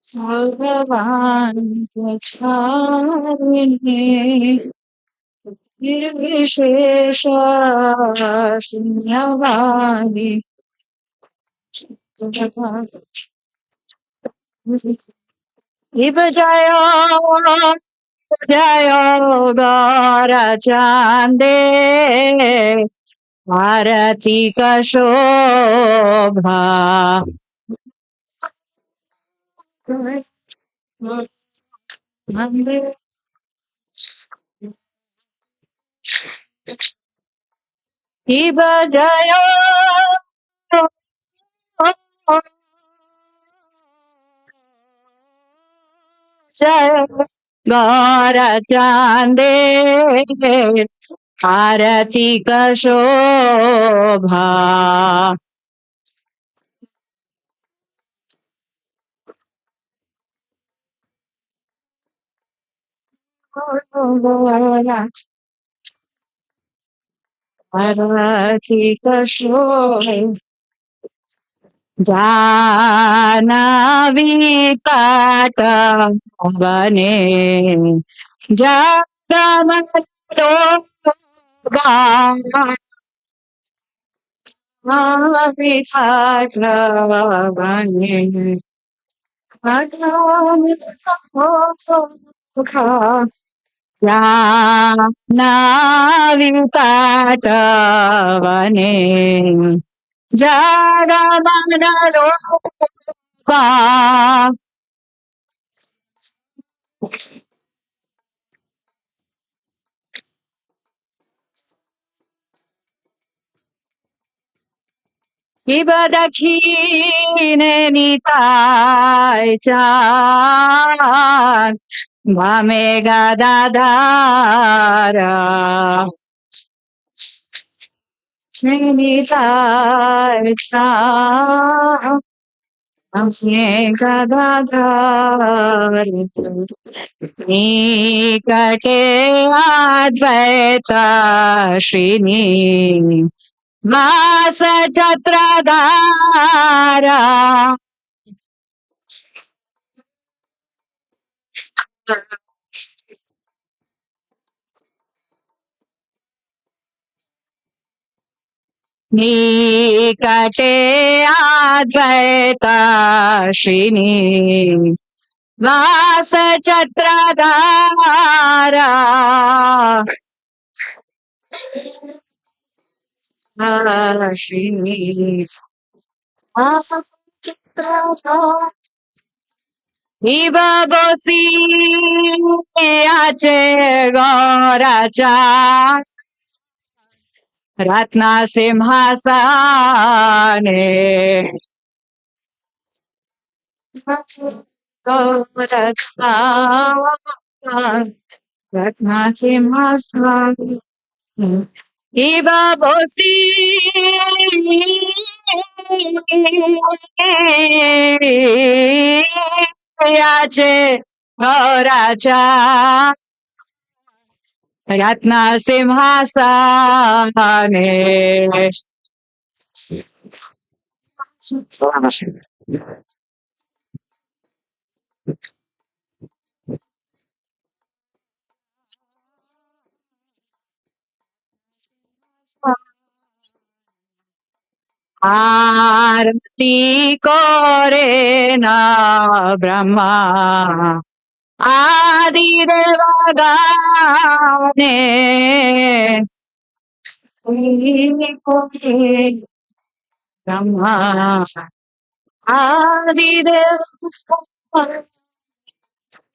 भगवान प्रचारिणे निर्विशेष शून्यवादी शिव जय जय गौर चांदे आरती का शोभा शिव जय जय गौर चांदे आरती का शोभा आरती का शोभा जानवी पाट बने जगमग विठाट बने जानवी पाट बने जगमग रूपा शिव दक्षिणे निताय चाँद भामे गदाधारा निताय चाँद भामे गदाधार निकटे अद्वैत श्रीनि वास छत्रधारा निकटे अद्वैत श्रीनि वास छत्रधारा श्रीनि वास छत्रधारा शिव बसी आचे गौराचा रत्न सिंहासने रत्न सिंहासने शिव बसी आचे गौराचा रत्न सिंहासने आरती करे न ब्रह्मा आदिदेव गाने ब्रह्मा आदिदेव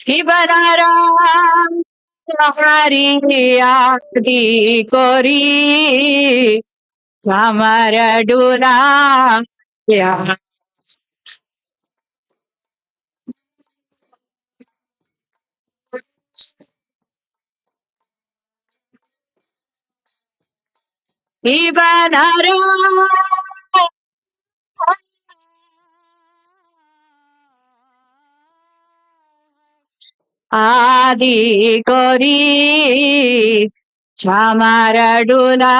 शिवनारायण हरि आरती करी আমার ডোরা আদি করি আমার ডোলা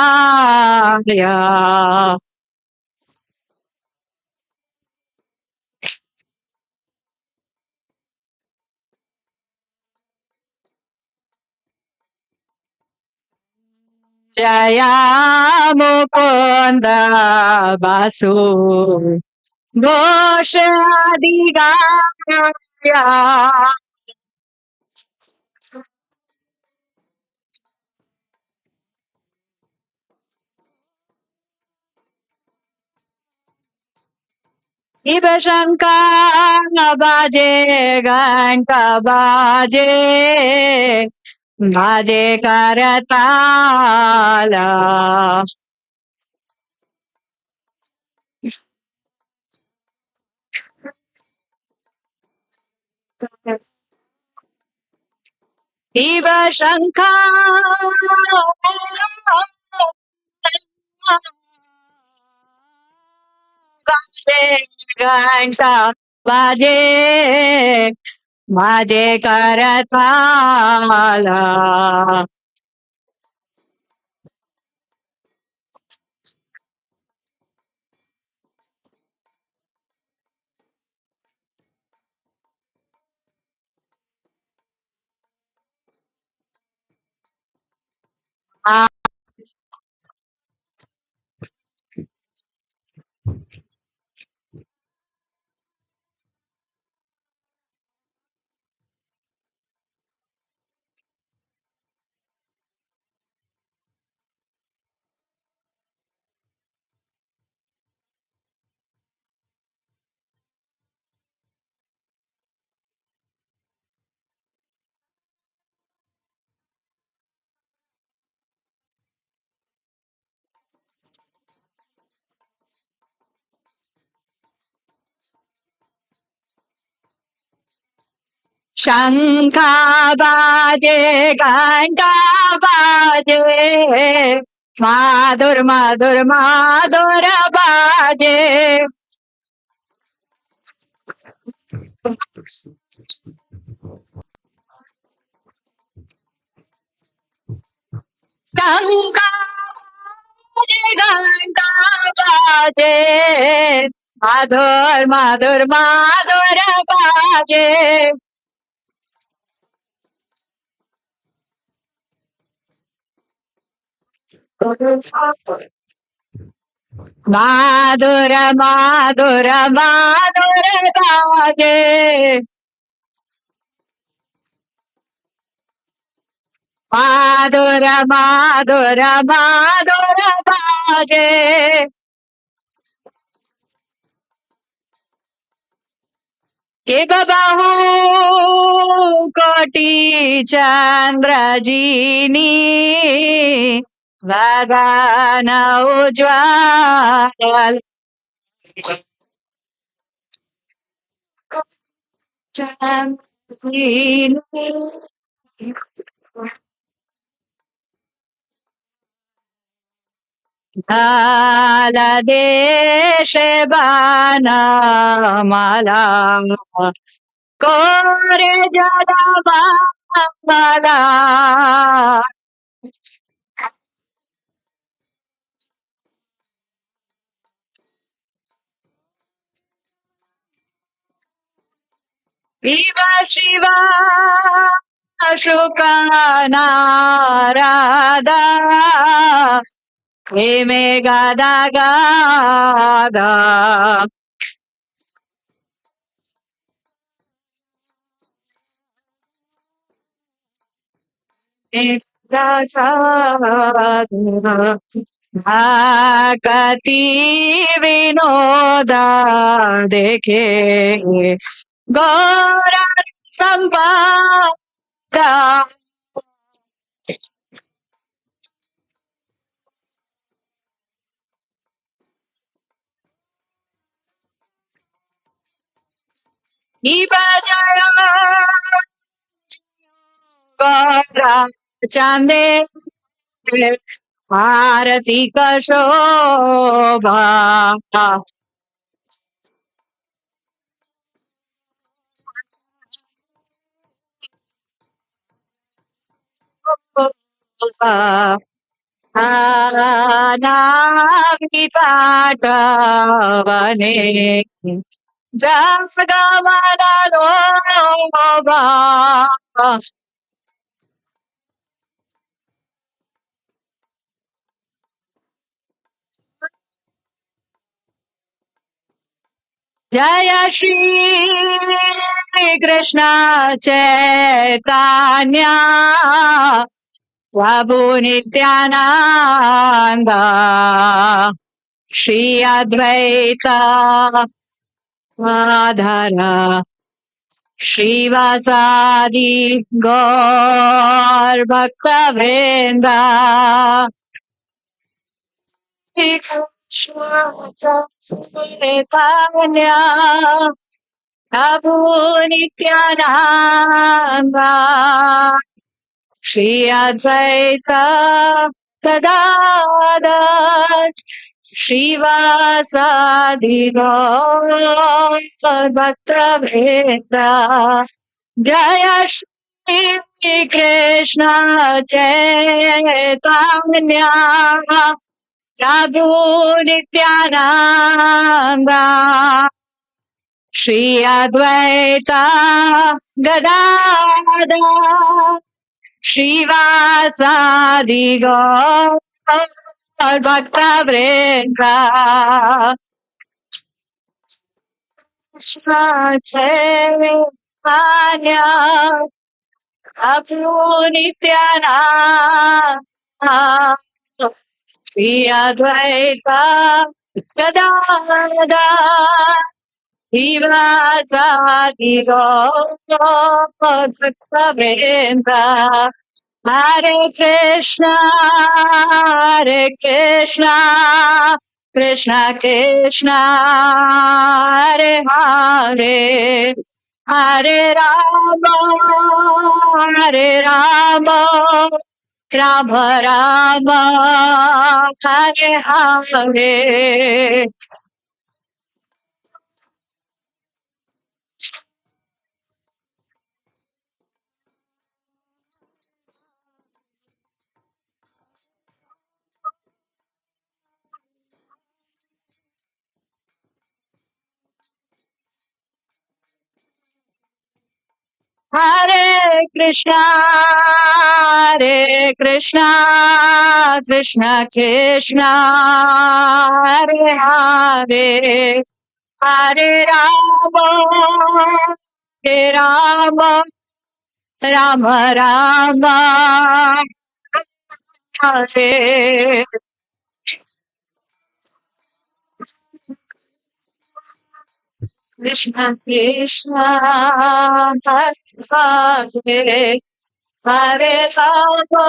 जया मुकुंद बासु घोष आदि गाया शिव शंकर बाजे घंटा बाजे बाजे करताला शिव शंकर बाजे घंटा बाजे बाजे करताला शंखा बाजे घंटा बाजे माधुर माधुर माधुर बाजे शंखा बाजे घंटा बाजे माधुर माधुर माधुर बाजे माधुर माधुर माधुर बाजे माधुर माधुर माधुर बाजे के बाहु कोटि चंद्रजीनी वदन उज्ज्वल चंद्रजीनी देश बनमाला कोरे जगमाला शिव शिव शुक नारदा हे मे गदा गदा कति विनोदा देखे गौर संपदा जय गौर चंदे आरती का शोभा नागी पाटवने जगमन लोभा Jaya Shri Krishna Chaitanya Prabhu Nityananda Shri Advaita Madhara Srivasadi Gaur Bhakta Vrinda Chaitanya Prabhu Nityananda Shri Advaita Gadadhar Srivasadi Gaur Bhakta Vrinda Jaya Shri Krishna Chaitanya Prabhu Nityananda Shri Advaita Gadadhar Srivasadi Gaur Bhakta Vrinda Chaitanya Prabhu Nityananda Shri Advaita Gadadhar Srivasadi Gaur Bhakta Vrinda Hare Krishna, Hare Krishna, Krishna Krishna, Hare Hare, Hare Rama, Hare Rama, Rama Rama, Hare Hare. Hare Krishna, Hare Krishna, Krishna Krishna, Hare Hare, Hare Rama, Hare Rama, Rama Rama, Hare Krishna Krishna, Hare Hare, Hare Rama,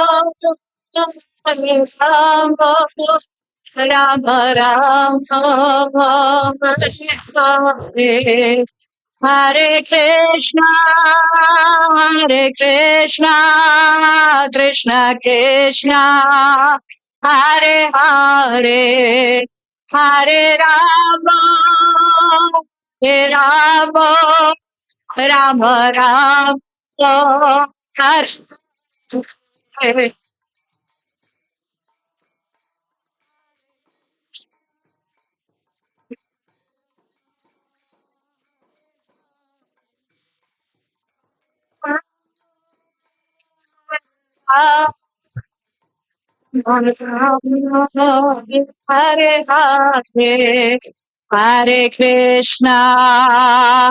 Hare Rama, Rama Rama, Hare Hare. Hare Krishna, Hare Krishna, Krishna Krishna, Hare Hare, Hare Rama, Hare Rama, Rama Rama, Hare Hare. Hare Hare, Hare Krishna,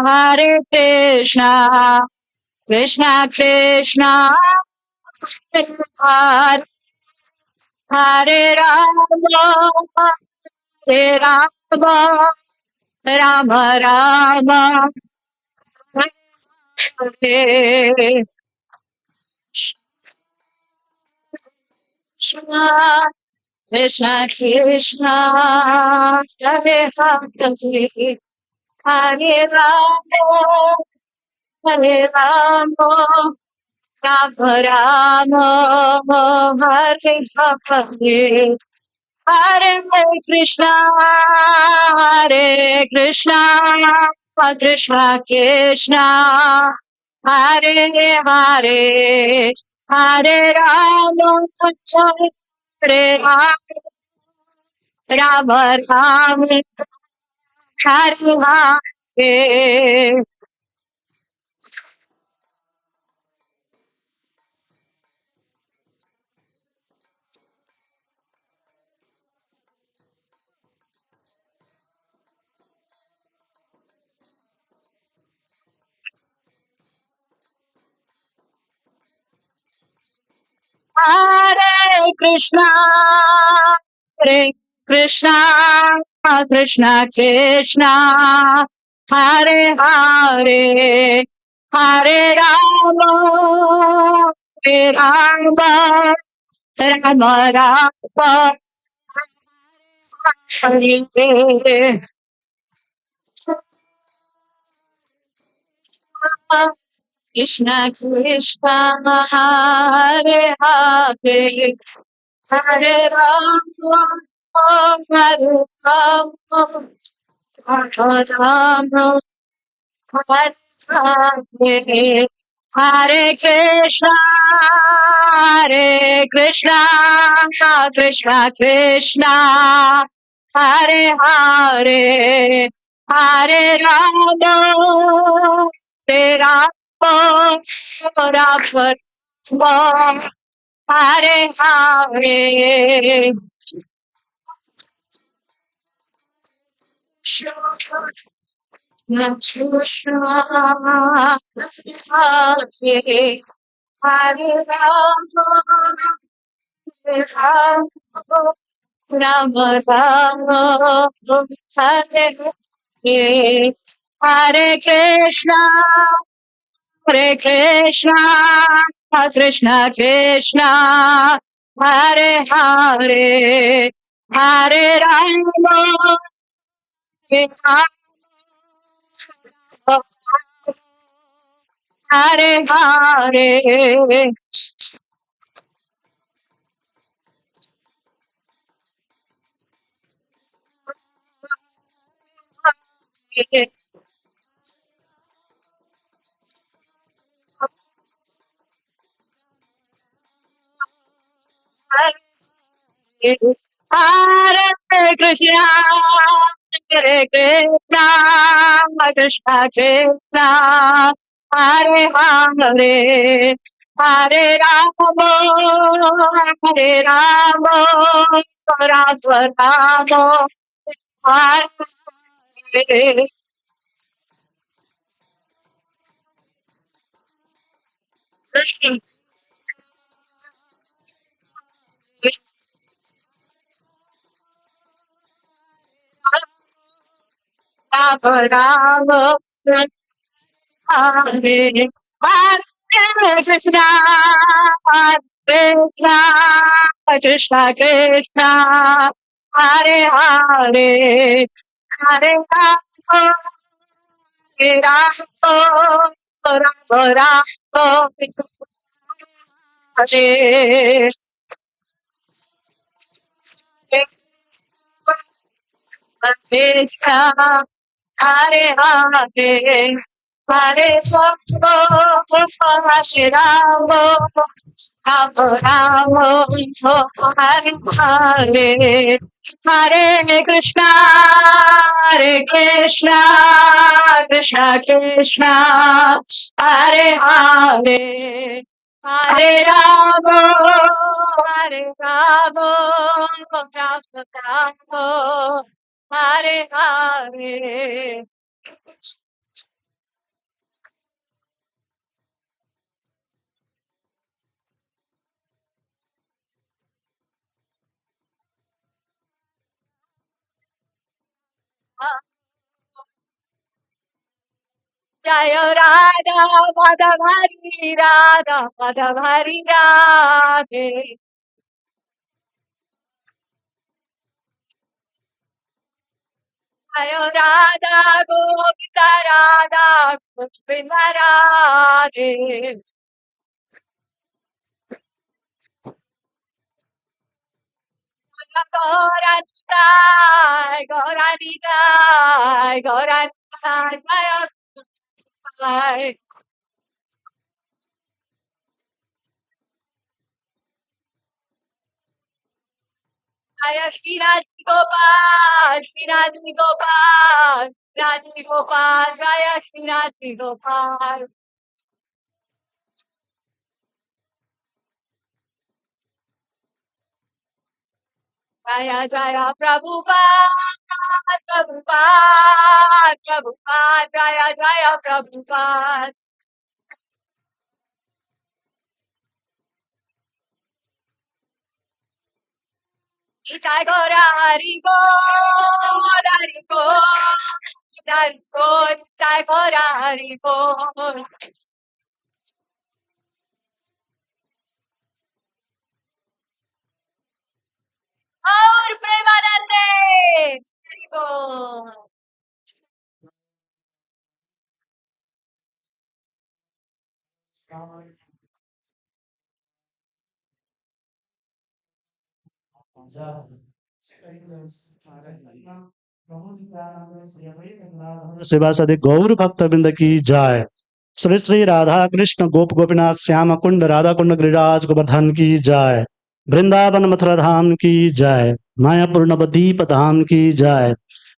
Hare Krishna, Krishna Krishna, Hare Hare Rama, Hare Rama, Rama Rama, Hare Krishna, Krishna Krishna, Hare Hare, Hare Rama, Hare Rama, Rama Rama, Hare Hare, Hare Krishna, Hare Krishna, Krishna Krishna, Hare Hare, Hare Rama, Hare Rama, Rama Rama, Hare Hare. Krishna, Hare Krishna, Krishna Krishna, Hare Hare, Hare Rama, Hare Rama, Rama Rama, Hare Krishna Krishna, Hare Hare, Hare Rama, Hare Rama, Rama Hare Hare Krishna, Hare Krishna, Krishna Krishna, Hare Hare, Hare Rama, Hare Rama, Rama Rama, Hare Hare. Krishna, Hare Hare Rama, Rama Rama, Hare Hare, Hare Krishna, Hare Krishna, Krishna Krishna, Hare Hare, Hare Rama, Hare Hare, Hare Krishna, Hare Krishna, Krishna Krishna, Hare Hare, Hare Rama, Hare Rama, Rama Rama, Hare Krishna. Rama Rama, Hare Hare Krishna, Hare Krishna, Krishna Krishna, Hare Hare, Hare Rama, Hare Rama, Rama Rama, Hare Krishna, Hare Hare, Hare Swamo, Hare Ramo, Ramo Ramo, Hare Hare, Hare Krishna, Hare Krishna, Krishna Krishna, Hare Hare, Hare Ramo, Hare Ramo, Ramo Ramo, Hare Hare. Jaya Radha Madhavari Radha Madhavari Radhe. Jaya Radha Gopika Radha Gopika Radhe. Gauranga, Gauranga, Gauranga, Jaya Jaya Shri Radhi Gopal, Shri Radhi Gopal, Radhi Gopal, Jaya Shri Radhi Gopal. Jaya Jaya Prabhupada, Prabhupada, Prabhupada, Jaya Jaya Prabhupada. Nitai Gaura Hari Bol, Hari Bol, Nitai Gaura Hari Bol. और प्रेमानंदे हरि बोल। सेवा सदे गौर भक्त वृंद की जय। श्री श्री राधा कृष्ण गोप गोपीनाथ श्याम कुंड राधा कुंड गिरिराज गोवर्धन की जय। वृंदावन मथुरा धाम की जय। मायापुर नवदीप धाम की जय।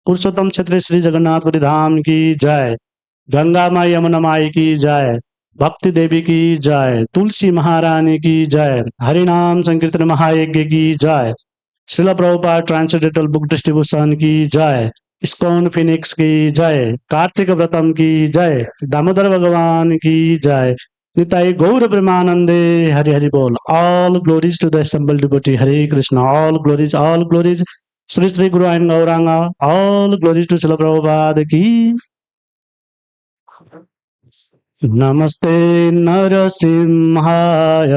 पुरुषोत्तम क्षेत्र श्री जगन्नाथपुरी धाम की जय। गंगा माई यमुना माई की जय। भक्ति देवी की जय। तुलसी महारानी की जय। हरिनाम संकीर्तन महायज्ञ की जय। शिला प्रभुपाद ट्रांसलेटल बुक डिस्ट्रीब्यूशन की जय। इस्कॉन फिनिक्स की जय। कार्तिक व्रतम की जय। दामोदर भगवान की जय। निताई गौर प्रेमानंदे हरि हरि बोल। All glories to the assembled devotee। Hare Krishna. All glories Shri Shri Guru and Gauranga. All glories to Srila Prabhupada की। नमस्ते नरसिंहाय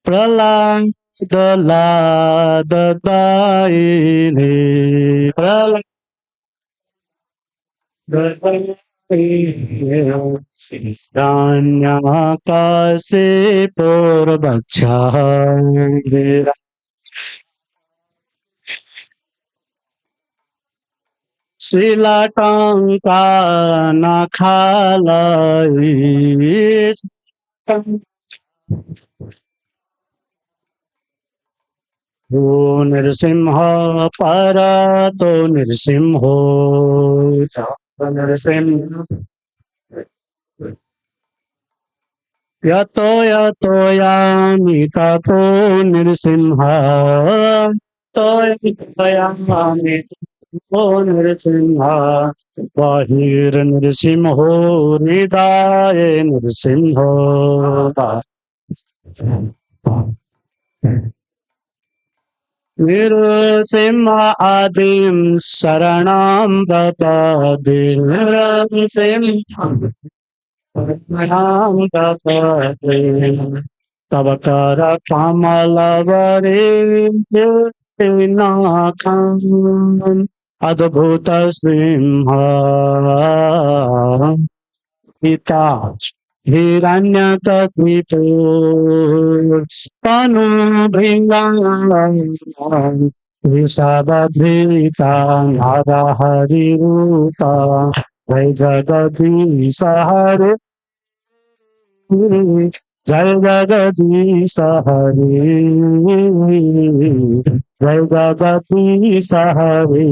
प्रहलादलाददायिने हिरण्याकाशे पूर्वच्छाया शिलाटाङ्कानाखालयि ओ नृसिंह परातो नृसिंहो नृसिंह यतो यतो यामि ततो नृसिंह तो यामि ततो नृसिंह बहिर्नृसिंहो हृदये नृसिंहो नृसिंह आदिं शरणं प्रपद्ये नृसिंह तव कर कमलवरेनाखम् अद्भुत सिंह पिता हिरण्यकथितो तनुभृङ्गाम् वृषभधृता नरहरिरूपा जय जगदीश हरे जय जगदीश हरे जय जगदीश हरे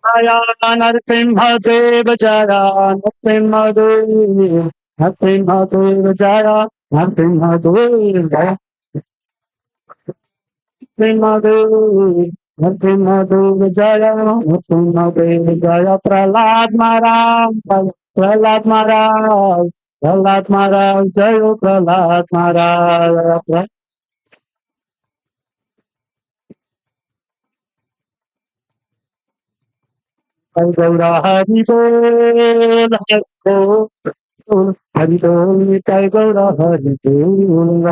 जया नरसिंहदेव जया नरसिंहदेव नरसिंहदेव जया नरसिंहदेव जया नरसिंहदेव नरसिंहदेव जया नरसिंहदेव जया प्रहलाद महाराज प्रहलाद महाराज प्रहलाद महाराज जय प्रहलाद महाराज गौरा हरि बोल हरि बोल जय गौरा हरि बोल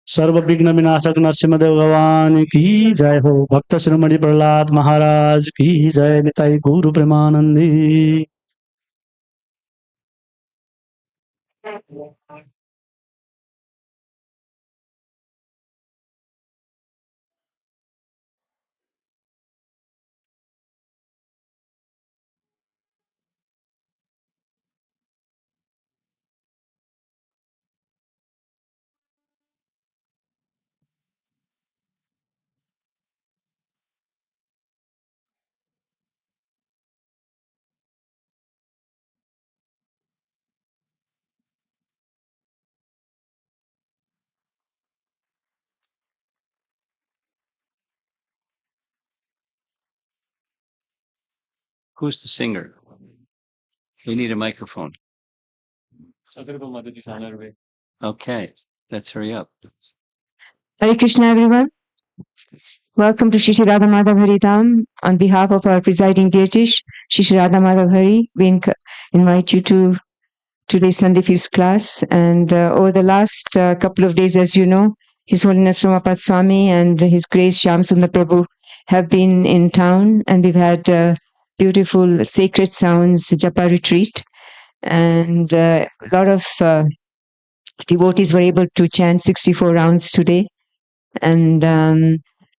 सर्व विघ्न विनाशक नरसिंहदेव भगवान की जय हो। भक्त शिरोमणि प्रहलाद महाराज की जय। निताई गुरु Premanandi. Who's the singer? We need a microphone. Okay, let's hurry up. Hare Krishna, everyone. Welcome to Shri Radha Madhav Hari Dham. On behalf of our presiding deities, Shri Radha Madhav Hari, we invite you to today's Sunday Feast class. And over the last couple of days, as you know, His Holiness Ramapad Swami and His Grace Shyam Sundar Prabhu have been in town, and we've had beautiful sacred sounds japa retreat. And a lot of devotees were able to chant 64 rounds today. And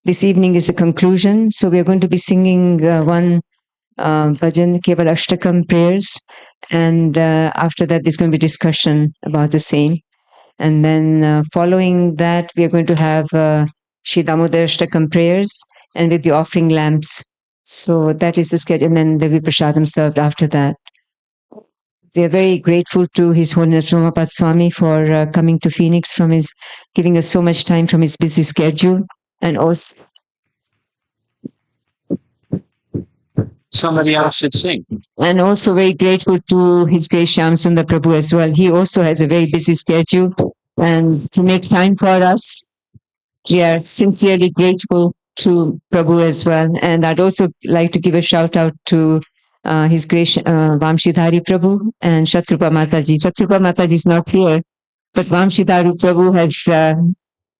this evening is the conclusion. So we are going to be singing one bhajan, Keval Ashtakam prayers. And after that, there's going to be discussion about the same. And then following that, we are going to have Shri Damodar Ashtakam prayers and with the offering lamps. So that is the schedule. And then there will be prasadam served after that. We are very grateful to His Holiness Ramapad Swami for coming to Phoenix giving us so much time from his busy schedule, and also Somebody else should sing. And also very grateful to His Grace Shyam Sundar Prabhu as well. He also has a very busy schedule, and to make time for us, we are sincerely grateful to Prabhu as well. And I'd also like to give a shout out to His Grace Vamshidhari Prabhu and Shatrupa Mataji. Shatrupa Mataji is not here, but Vamshidhari Prabhu has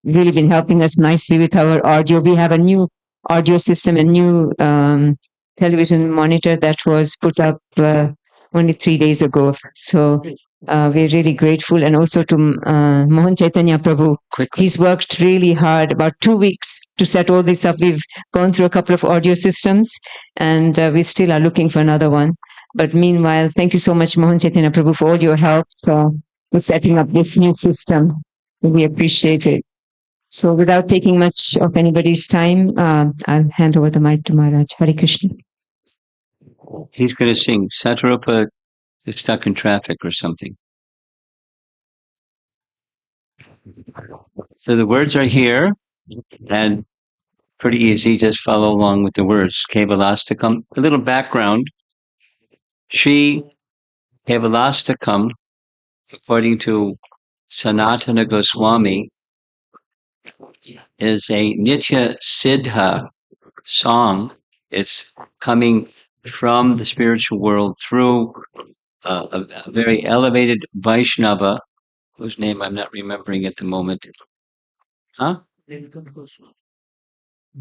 really been helping us nicely with our audio. We have a new audio system, a new television monitor that was put up only 3 days ago. So we're really grateful. And also to Mohan Chaitanya Prabhu. He's worked really hard, about 2 weeks, to set all this up. We've gone through a couple of audio systems, and we still are looking for another one. But meanwhile, thank you so much, Mohan Chaitanya Prabhu, for all your help with setting up this new system. We appreciate it. So without taking much of anybody's time, I'll hand over the mic to Maharaj. Hare Krishna. He's going to sing. Satarupa is stuck in traffic or something. So the words are here, and pretty easy. Just follow along with the words. Kevalastakam. A little background. Shri Kevalastakam, according to Sanatana Goswami, is a Nitya Siddha song. It's coming from the spiritual world through a very elevated Vaishnava, whose name I'm not remembering at the moment. Huh?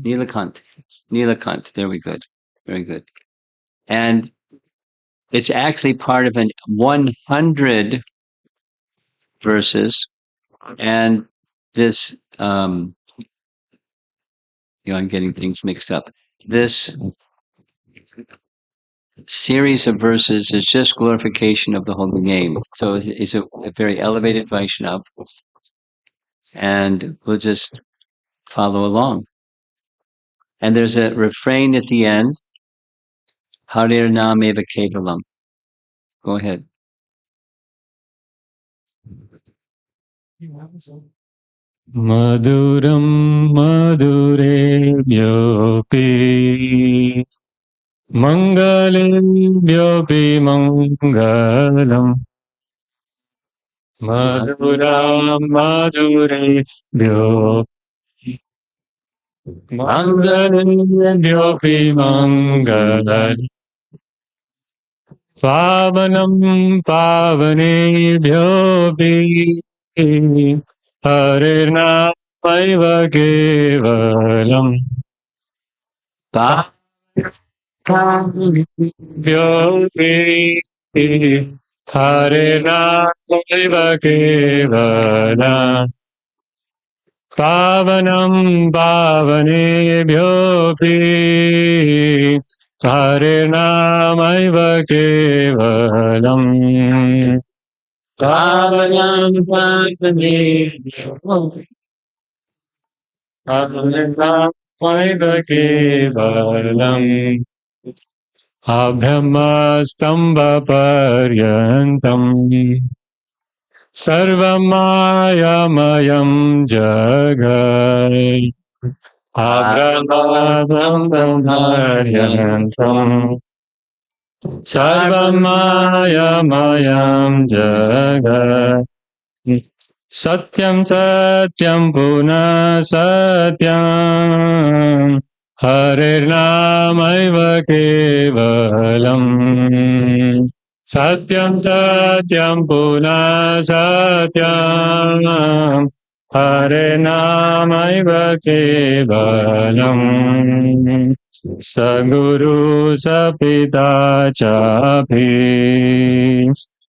Nilakant. Nilakant. There we go. Very good. And it's actually part of an 100 verses. And this, I'm getting things mixed up. This series of verses is just glorification of the holy name. So it's a very elevated Vaishnava. And we'll just follow along. And there's a refrain at the end. Harir Nam Eva Kevalam. Go ahead. Maduram Madurebhyopi Mangalebhyopi Mangalam Maduram Madurebhyopi Mangalebhyopi Mangalam Pavanam Pavanebhyopi Hare Namaiva Kevalam Bhyopi Hare Namaiva Kevalam Pavanam Pavanebhyopi Hare Namaiva Kevalam Pavanam Pavanebhyopi Hare Namaiva Kevalam Abhyamasthamba Paryantam Sarvamayam Jagat Abhyamasthamba Paryantam Sarvam Mayam Jagat. Satyam Satyam Puna Satyam. Harirnamaiva Kevalam. Satyam Satyam Puna Satyam. Harirnamaiva Kevalam. Saguru Sapita Chapi.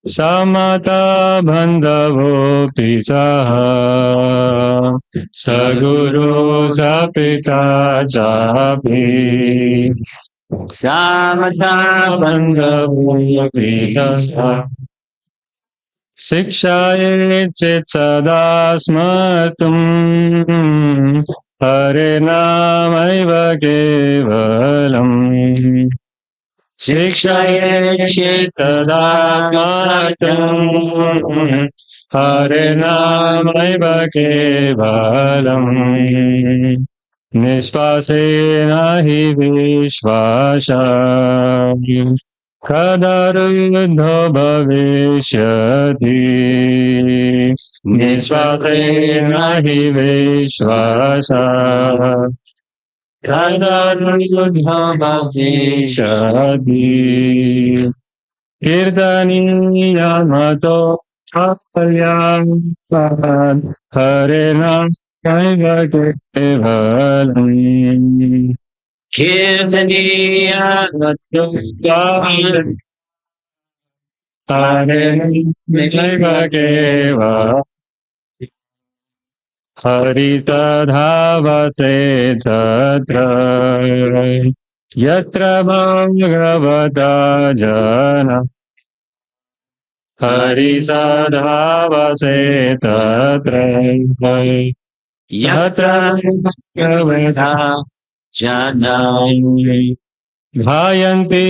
Samata bandhavo pisaha saguru sapita chapi samata bandhavo pisaha शिक्षाये चेत् सदा स्मर्तुम् हरे नामैव केवलम् शिक्षाये चेत् सदा स्मर्तुम् हरे नामैव केवलम् निःश्वासेन हि विश्वासः कदारुद्धो भविष्यति निःश्वासेन हि विश्वासः कदारुद्धो भविष्यति कीर्तनीयमतो हरे नामैव केवलम् कीर्तनीयमतो हरे नामैव केवलम् हरितधावसे तत्र यत्र भगवता जना हरिसधावसे तत्र यत्र भगवता जना ध्यायन्ति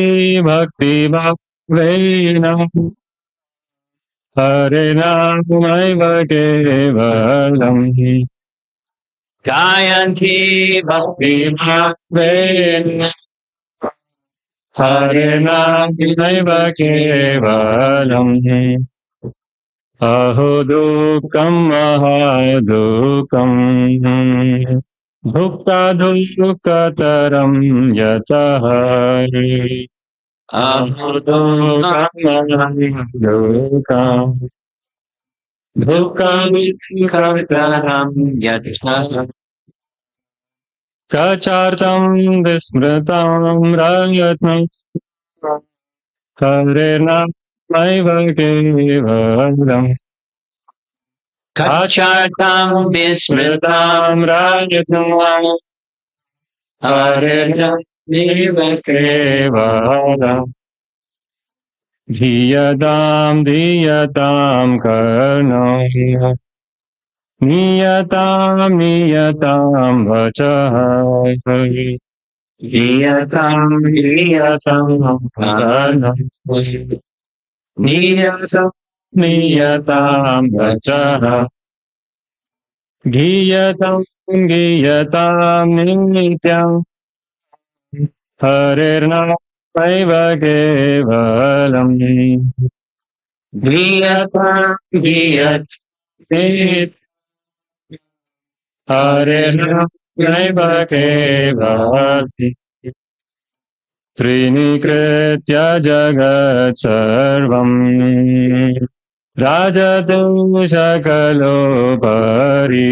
भक्तिभावेन हरे नामैव केवलम् गायन्ति भक्तिभावेन हरे नामैव केवलम् अहो दुःखम् महादुःखम् भुक्ता दुःखतरम् यतः अहो दुःखम् महादुःखम् दुःखतरम् यतः कचार्थम् विस्मृतम् रत्नम् हरे नामैव केवलम् कचार्थम् विस्मृतम् रत्नम् हरे नामैव केवलम् धीयताम् कर्णम् नियताम् वचः धीयताम् कर्णम् नियताम् वचः गीयताम् नित्यम् हरिर्नामैव केवलम् गीयताम् हरिर्नामैव केवलम् त्रीणि कृत्य जगत् सर्वम् राजतु सकलोपरि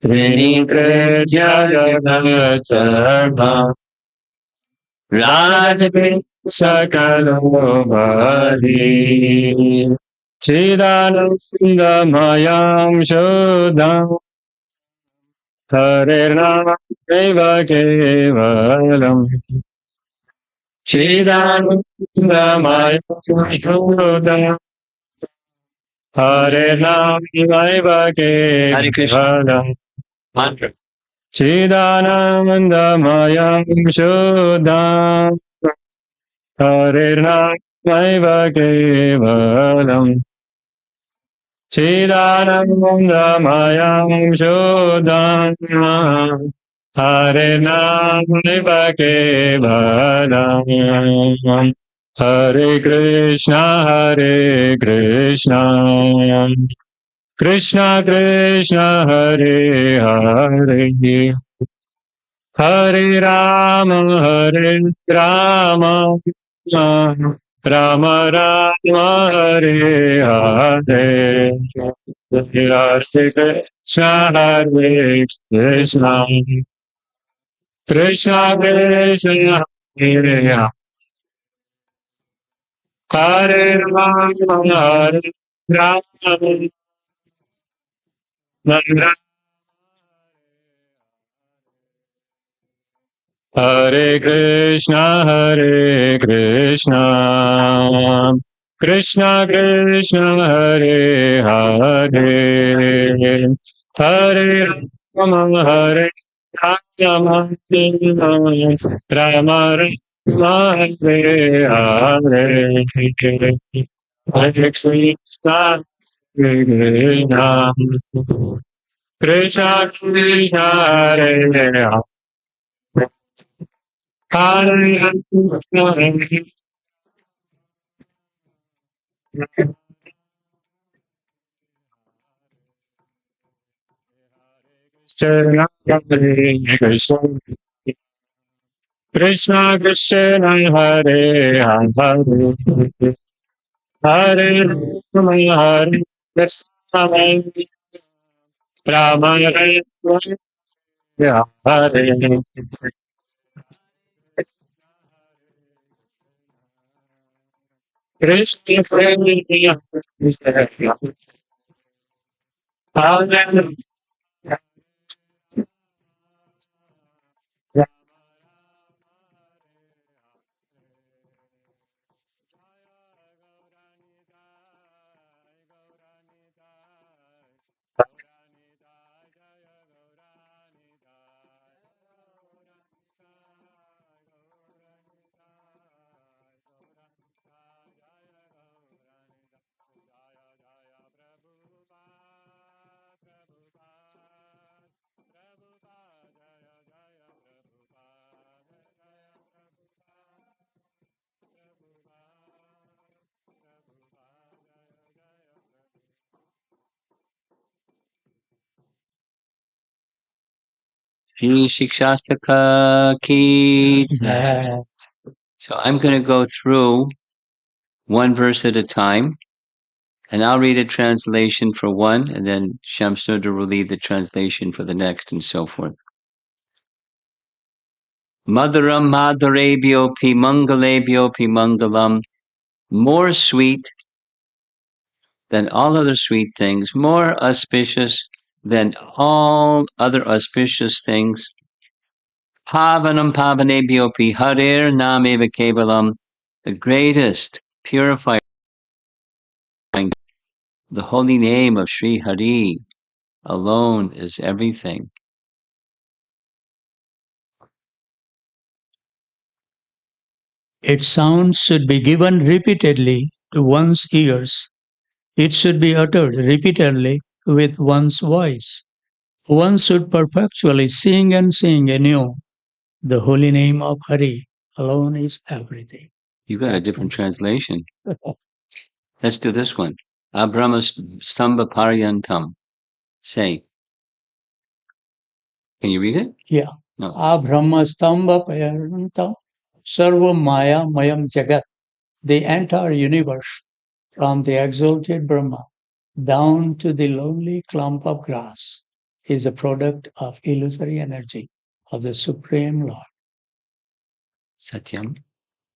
त्रीणि कृत्य जगत् सर्वम् राजतु सकलोपरि चिदानन्दमयं शुद्धम् हरिर्नामैव केवलम् चिदानन्दमयं शुद्धम् हरिर्नामैव केवलम् चिदानन्दमयं शुद्धम् हरिर्नामैव केवलम् चिदानन्दमयं शुद्धम् Hare Nama Kevalam. Hare Krishna, Krishna Krishna, Hare Hare. Hare Rama, Rama, Rama Rama, Hare Hare. Hare Krishna, Hare Krishna, Krishna Krishna, Hare Hare Rama, Hare Rama, Hare Krishna, Krishna Krishna, Hare Hare. Hare Rama, Hare Rama, Rama Rama, Hare Hare. Hare Krishna, Krishna, Krishna Krishna, Hare Hare. Hare Krishna Krishna Krishna, Hare Hare, Hare Rama, Hare Krishna, Rama Hare Hare. Krishna Krishna, Hare Shri Shikshastaka ki jai. So I'm going to go through one verse at a time, and I'll read a translation for one, and then Shamsundar will read the translation for the next, and so forth. Madhuram Madhurebhyopi Mangalebhyopi Mangalam, more sweet than all other sweet things, more auspicious than all other auspicious things. Pavanam Pavanebhyopi Harer Nameva Kevalam, the greatest purifying, the holy name of Sri Hari alone is everything. Its sounds should be given repeatedly to one's ears. It should be uttered repeatedly with one's voice. One should perpetually sing and sing anew. The holy name of Hari alone is everything. You got a different translation. Let's do this one. Abrahma Stamba Paryantam. Say. Can you read it? Yeah. No. Brahma Stamba Payantam Sarva Maya Mayam Jagat. The entire universe, from the exalted Brahma down to the lowly clump of grass, is a product of illusory energy of the Supreme Lord. Satyam.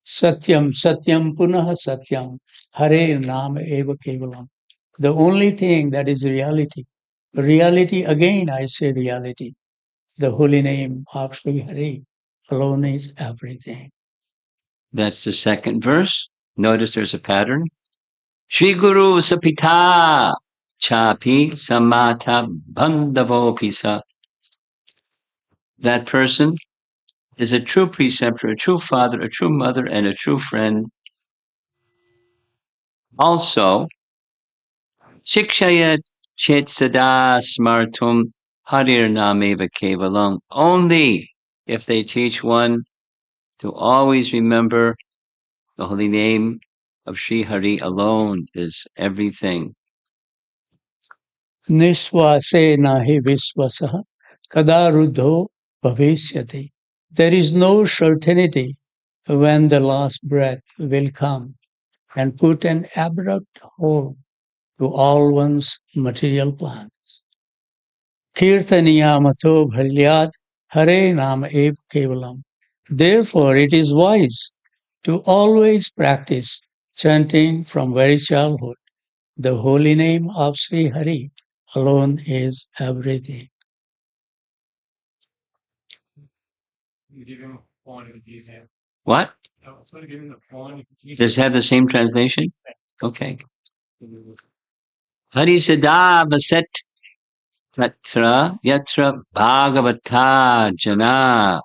Satyam, Satyam, Punaha Satyam, Hare Nama Eva Kevalam. The only thing that is reality. Reality, again I say reality. The holy name of Sri Hari alone is everything. That's the second verse. Notice there's a pattern. Shri Guru Sapita Chapi Samata Bandhavo Pisa. That person is a true preceptor, a true father, a true mother, and a true friend. Also, Shikshayat Chet Sada Smartum Harir Nameva Kevalam. Only if they teach one to always remember the holy name of Sri Hari alone is everything. Niswase nahi viswasaha kadarudho bhavishyati. There is no certainty when the last breath will come and put an abrupt halt to all one's material plans. Kirtaniyamato bhalyat hare nam ev kevalam. Therefore, it is wise to always practice chanting from very childhood. The holy name of Sri Hari alone is everything. What? Does it have the same translation? Okay. Hari Siddha Vaset Tatra Yatra Bhagavata Jana.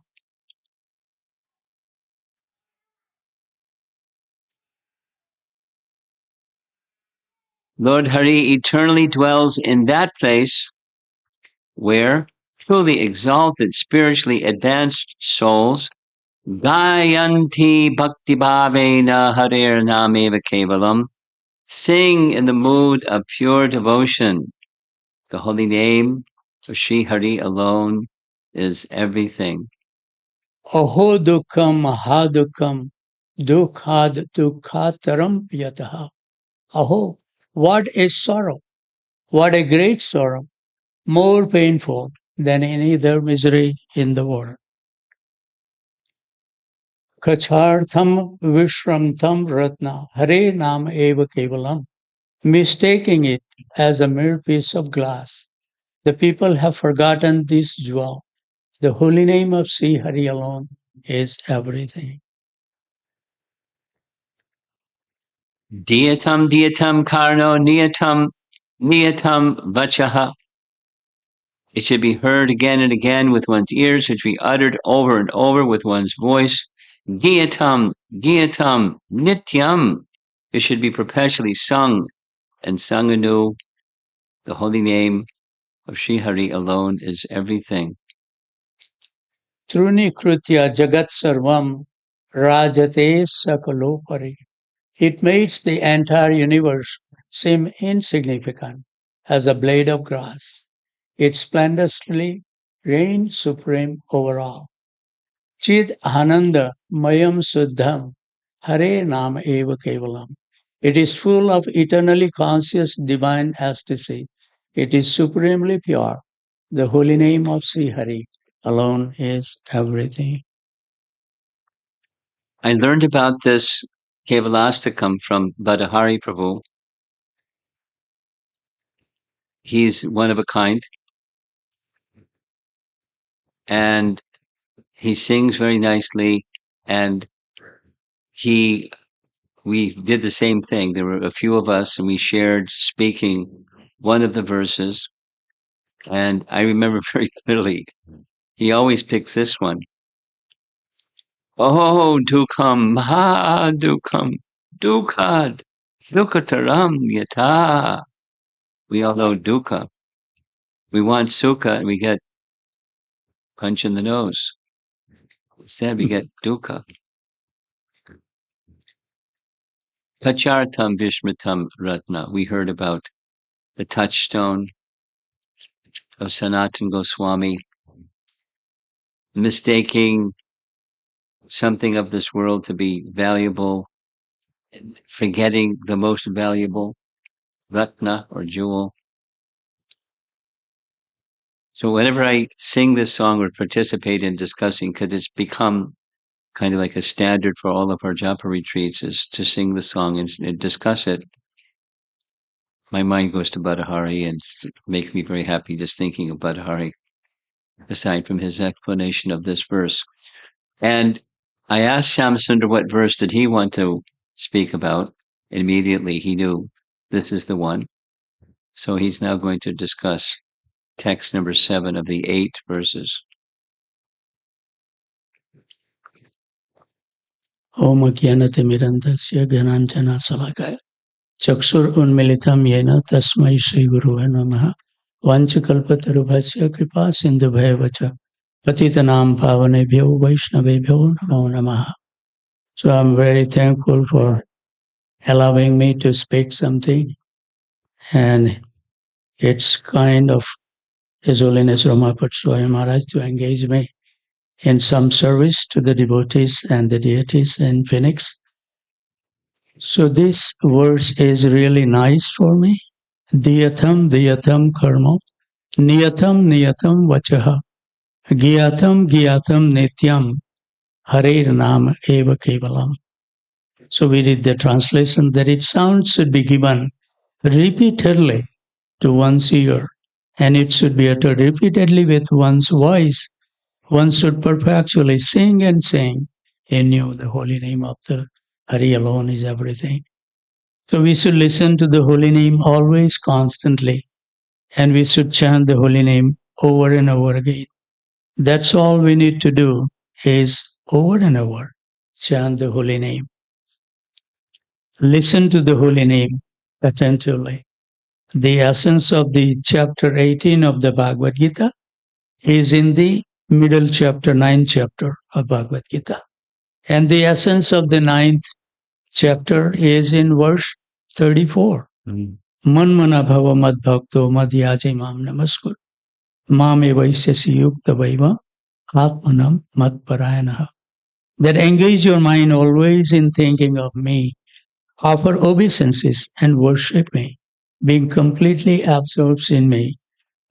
Lord Hari eternally dwells in that place where truly exalted, spiritually advanced souls Gayanti Bhakti Bhavena Harir Nameva Kevalam sing in the mood of pure devotion. The holy name of Sri Hari alone is everything. Aho dukkam mahadukkam dukkhad dukkhataram yataha. Aho, what a sorrow, what a great sorrow, more painful than any other misery in the world. Kachartham vishramtam ratna hare nam eva kevalam. Mistaking it as a mere piece of glass, the people have forgotten this jewel. The holy name of Sri Hari alone is everything. Diyatam diyatam karno niyatam niyatam vachaha. It should be heard again and again with one's ears. It should be uttered over and over with one's voice. Giyatam, Giyatam, Nityam. It should be perpetually sung and sung anew. The holy name of Sri Hari alone is everything. Truni krutya jagat sarvam rajate sakalopari. It makes the entire universe seem insignificant as a blade of grass. It splendorously reigns supreme over all. Chid Ananda Mayam Suddham Hare Nam Eva Kevalam. It is full of eternally conscious divine ecstasy. It is supremely pure. The holy name of Sri Hari alone is everything. I learned about this Kevalastakam from Badahari Prabhu. He's one of a kind. And he sings very nicely. And we did the same thing. There were a few of us and we shared speaking one of the verses. And I remember very clearly, he always picks this one. Oh, dukam, ha, dukam, dukad, dukataram yata. We all know dukkha. We want sukha and we get punch in the nose. Instead, we get dukkha. Tachartam Vishmatam Ratna. We heard about the touchstone of Sanatana Goswami, mistaking something of this world to be valuable, forgetting the most valuable, Ratna or jewel. So whenever I sing this song or participate in discussing, because it's become kind of like a standard for all of our japa retreats, is to sing the song and discuss it. My mind goes to Badahari and makes me very happy just thinking of Badahari, aside from his explanation of this verse. And I asked Shyamsundar what verse did he want to speak about. Immediately he knew this is the one. So he's now going to discuss text number 7 of the 8 verses. Om Jnanatimirandasya Gyananjana Salakaya Chakshur Unmilitam Yena Tasmai Sri Guru Namaha Vanchakalpatarubhasya kripa sindhubhayavacha patitanam pavanebhyo vaishnavebhyo namo namaha. So I'm very thankful for allowing me to speak something, and it's kind of His Holiness Ramapat Swami Maharaj to engage me in some service to the devotees and the deities in Phoenix. So this verse is really nice for me. Diyatam diyatam karma, niyatam niyatam vachaha, giyatam giyatam nityam, harer nam eva kevalam. So we read the translation that its sound should be given repeatedly to one's ear, and it should be uttered repeatedly with one's voice. One should perpetually sing and sing anew the holy name of the Hari alone is everything. So we should listen to the holy name always, constantly, and we should chant the holy name over and over again. That's all we need to do is over and over chant the holy name. Listen to the holy name attentively. The essence of the chapter 18 of the Bhagavad Gita is in the middle chapter, 9th chapter of Bhagavad Gita. And the essence of the 9th chapter is in verse 34. Manmana bhava mad bhakto madhyaje mam namaskar. Mame vaisyasi yukta vaiva atmanam mad parayanaha. That engage your mind always in thinking of me, offer obeisances and worship me, being completely absorbed in me,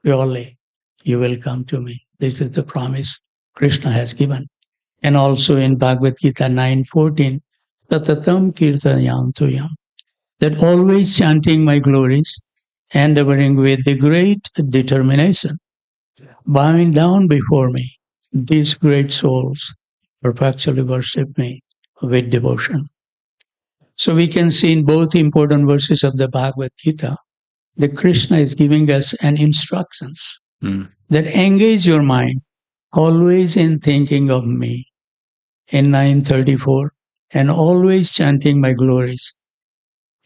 purely you will come to me. This is the promise Krishna has given. And also in Bhagavad Gita 9:14, Tatatam kirtanayantoyam, that always chanting my glories, endeavoring with the great determination, bowing down before me, these great souls perpetually worship me with devotion. So we can see in both important verses of the Bhagavad Gita that Krishna is giving us an instructions that engage your mind always in thinking of me in 9:34 and always chanting my glories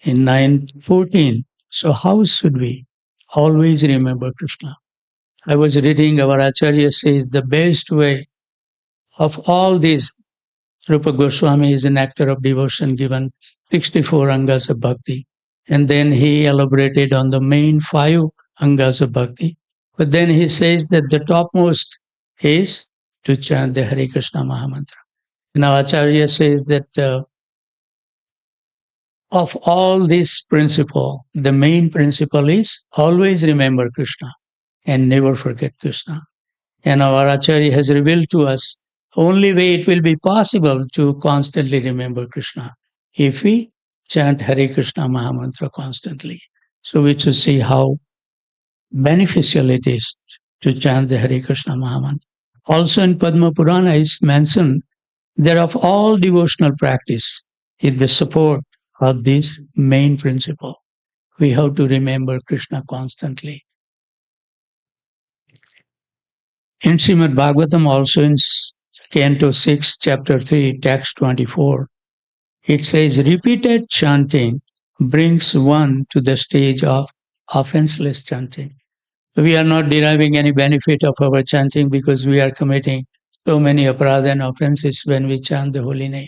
in 9:14. So how should we always remember Krishna? I was reading our Acharya says the best way of all this, Rupa Goswami is an actor of devotion given 64 angas of bhakti. And then he elaborated on the main 5 angas of bhakti. But then he says that the topmost is to chant the Hare Krishna Mahamantra. Now Acharya says that of all this principle, the main principle is always remember Krishna and never forget Krishna. And our Acharya has revealed to us only way it will be possible to constantly remember Krishna if we chant Hare Krishna Mahamantra constantly. So we should see how beneficial it is to chant the Hare Krishna Mahamantra. Also in Padma Purana is mentioned that of all devotional practice is the support of this main principle. We have to remember Krishna constantly. In Srimad Bhagavatam, also in Canto 6, Chapter 3, Text 24, it says, repeated chanting brings one to the stage of offenseless chanting. We are not deriving any benefit of our chanting because we are committing so many aparadha and offenses when we chant the holy name.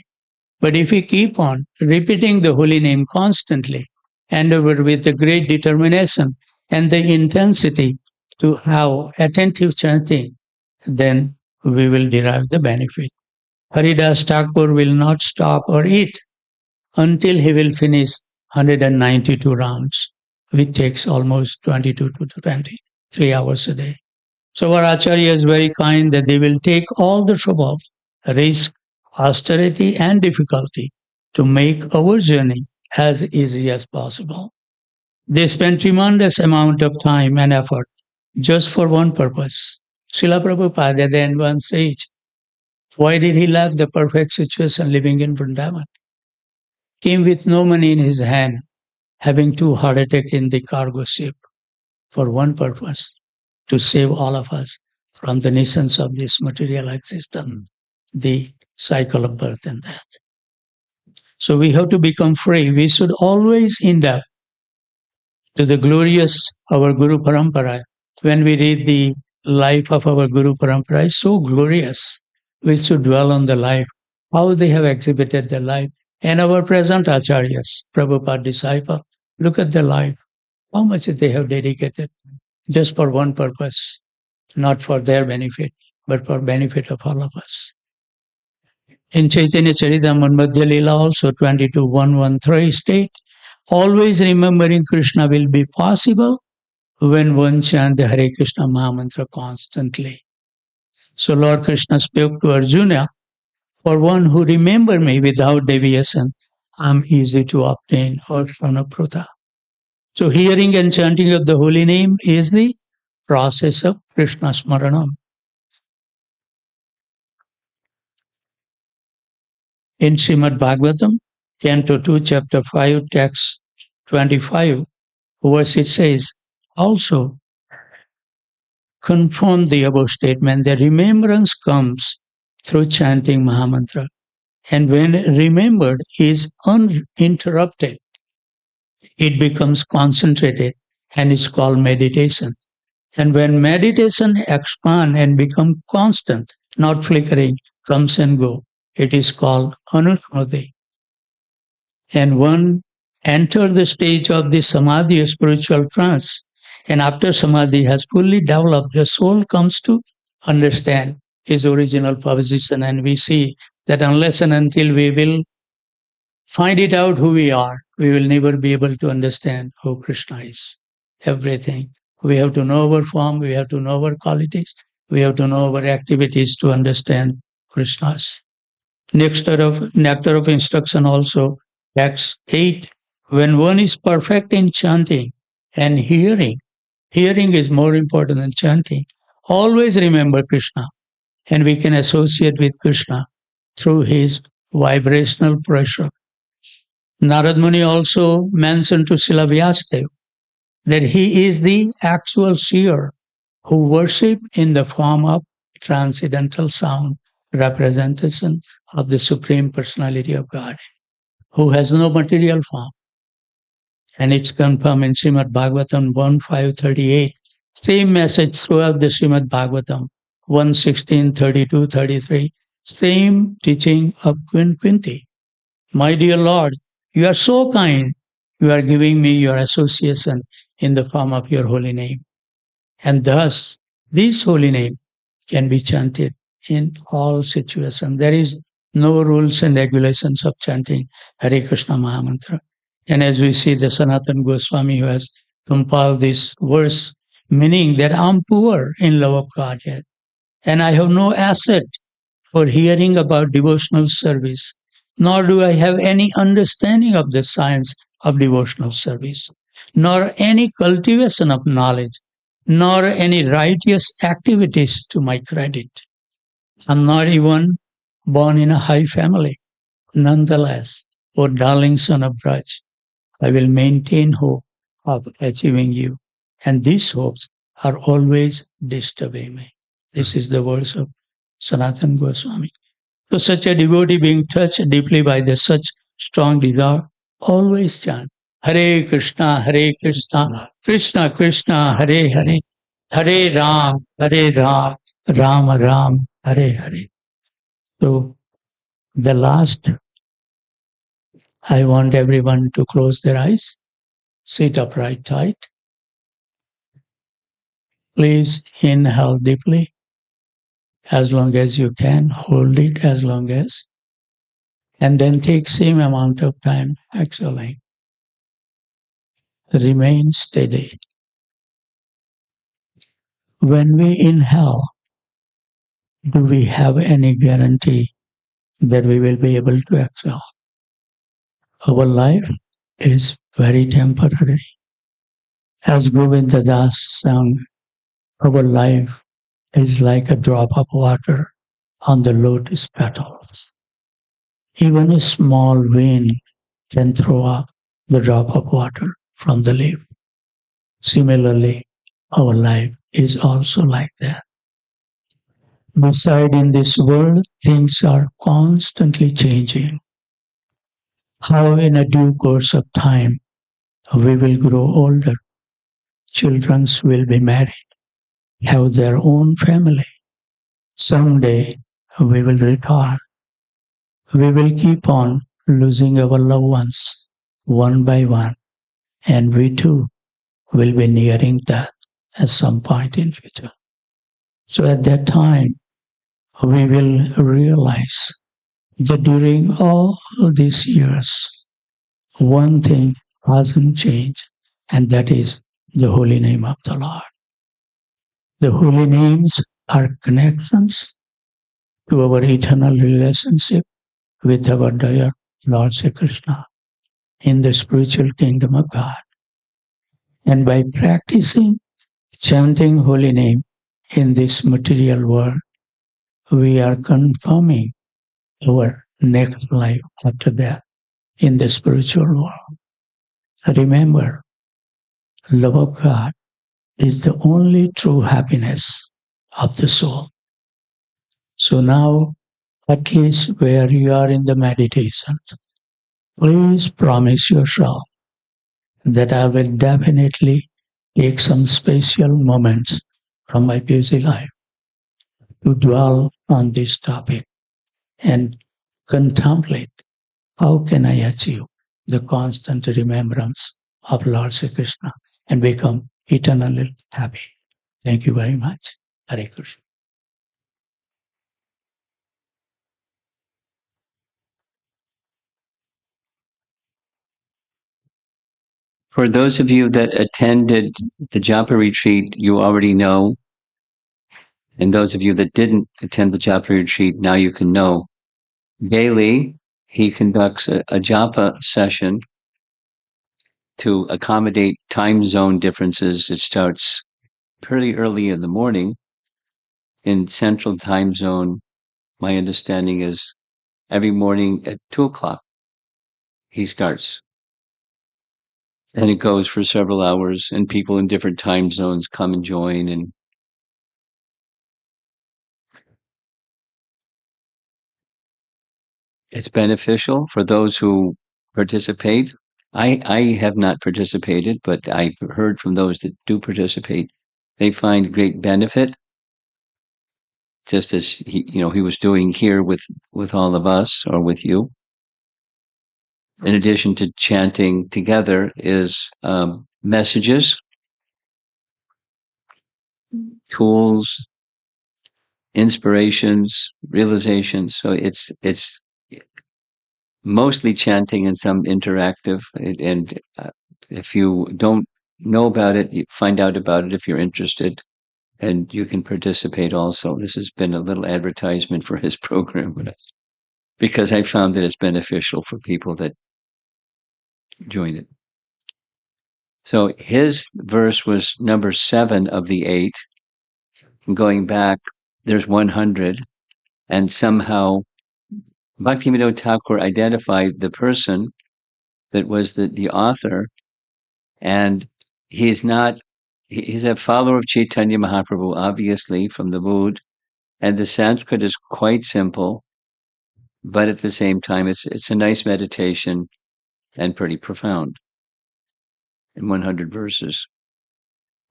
But if we keep on repeating the holy name constantly and with the great determination and the intensity to have attentive chanting, then we will derive the benefit. Haridas Thakur will not stop or eat until he will finish 192 rounds, which takes almost 22 to 23 hours a day. So our Acharya is very kind that they will take all the trouble, risk, austerity and difficulty to make our journey as easy as possible. They spend tremendous amount of time and effort just for one purpose. Srila Prabhupada then once said, why did he lack the perfect situation living in Vrindavan? Came with no money in his hand, having 2 heart attacks in the cargo ship for one purpose, to save all of us from the nuisance of this material existence, the cycle of birth and death. So we have to become free. We should always end up to the glorious, our Guru Parampara, When we read the life of our Guru Parampara, it's so glorious. We should dwell on the life, how they have exhibited their life. And our present Acharyas, Prabhupada disciple, look at their life, how much they have dedicated just for one purpose, not for their benefit, but for benefit of all of us. In Chaitanya Charitamrita Madhya Leela also 22.113 state, always remembering Krishna will be possible when one chants the Hare Krishna Mahamantra constantly. So Lord Krishna spoke to Arjuna, for one who remember me without deviation, I'm easy to obtain or Pranaprata. So hearing and chanting of the holy name is the process of Krishna Smaranam. In Srimad Bhagavatam, Canto 2, Chapter 5, Text 25, verse it says, also confirm the above statement that remembrance comes through chanting Mahamantra. And when remembered is uninterrupted, it becomes concentrated and is called meditation. And when meditation expands and becomes constant, not flickering, comes and go, it is called anusmriti. And one enters the stage of the samadhi, spiritual trance, and after samadhi has fully developed, the soul comes to understand his original position, and we see that unless and until we will find it out who we are, we will never be able to understand who Krishna is. Everything. We have to know our form, we have to know our qualities, we have to know our activities to understand Krishna's. Nectar of instruction also, Text 8. When one is perfect in chanting and hearing is more important than chanting. Always remember Krishna, and we can associate with Krishna through his vibrational pressure. Narad Muni also mentioned to Srila Vyasadeva that he is the actual seer who worship in the form of transcendental sound representation of the Supreme Personality of God, who has no material form. And it's confirmed in Srimad Bhagavatam 1.5.38. Same message throughout the Srimad Bhagavatam 1.16, 32, 33. Same teaching of Queen Kunti. My dear Lord, you are so kind. You are giving me your association in the form of your holy name. And thus, this holy name can be chanted in all situations. There is no rules and regulations of chanting Hare Krishna Mahamantra. And as we see the Sanatana Goswami who has compiled this verse, meaning that I'm poor in love of Godhead, and I have no asset for hearing about devotional service, nor do I have any understanding of the science of devotional service, nor any cultivation of knowledge, nor any righteous activities to my credit. I'm not even born in a high family. Nonetheless, O darling son of Braj, I will maintain hope of achieving you. And these hopes are always disturbing me. This is the words of Sanatana Goswami. So such a devotee being touched deeply by the such strong desire, always chant Hare Krishna, Krishna Krishna, Hare Hare, Hare Ram, Ram Ram, Hare Hare. So the last, I want everyone to close their eyes, sit upright tight. Please inhale deeply as long as you can, hold it as long as, and then take same amount of time exhaling. Remain steady. When we inhale, do we have any guarantee that we will be able to exhale? Our life is very temporary. As Govinda Das sang, our life is like a drop of water on the lotus petals. Even a small wind can throw up the drop of water from the leaf. Similarly, our life is also like that. Beside in this world, things are constantly changing. How in a due course of time we will grow older, children will be married, have their own family. Someday we will return. We will keep on losing our loved ones one by one, and we too will be nearing death at some point in future. So at that time, we will realize that during all these years, one thing hasn't changed, and that is the holy name of the Lord. The holy names are connections to our eternal relationship with our dear Lord Sri Krishna in the spiritual kingdom of God. And by practicing chanting holy name in this material world, we are confirming our next life after death in the spiritual world. Remember, love of God is the only true happiness of the soul. So now, at least where you are in the meditation, please promise yourself that I will definitely take some special moments from my busy life to dwell on this topic and contemplate how can I achieve the constant remembrance of Lord Sri Krishna and become eternally happy. Thank you very much. Hare Krishna. For those of you that attended the Japa retreat, you already know. And those of you that didn't attend the Japa retreat, now you can know. Daily, he conducts a Japa session to accommodate time zone differences. It starts pretty early in the morning in Central Time Zone. My understanding is every morning at 2:00 he starts. And it goes for several hours, and people in different time zones come and join. And it's beneficial for those who participate. I have not participated, but I've heard from those that do participate. They find great benefit, just as he was doing here with all of us or with you. In addition to chanting together, is messages, tools, inspirations, realizations. So it's mostly chanting and some interactive. And if you don't know about it, you find out about it if you're interested, and you can participate also. This has been a little advertisement for his program, because I found that it's beneficial for people that join it. So his verse was number 7 of the 8. Going back, there's 100, and somehow Bhaktivinoda Thakur identified the person that was the author, and he's a follower of Chaitanya Mahaprabhu, obviously, from the mood, and the Sanskrit is quite simple, but at the same time, it's a nice meditation and pretty profound. In 100 verses,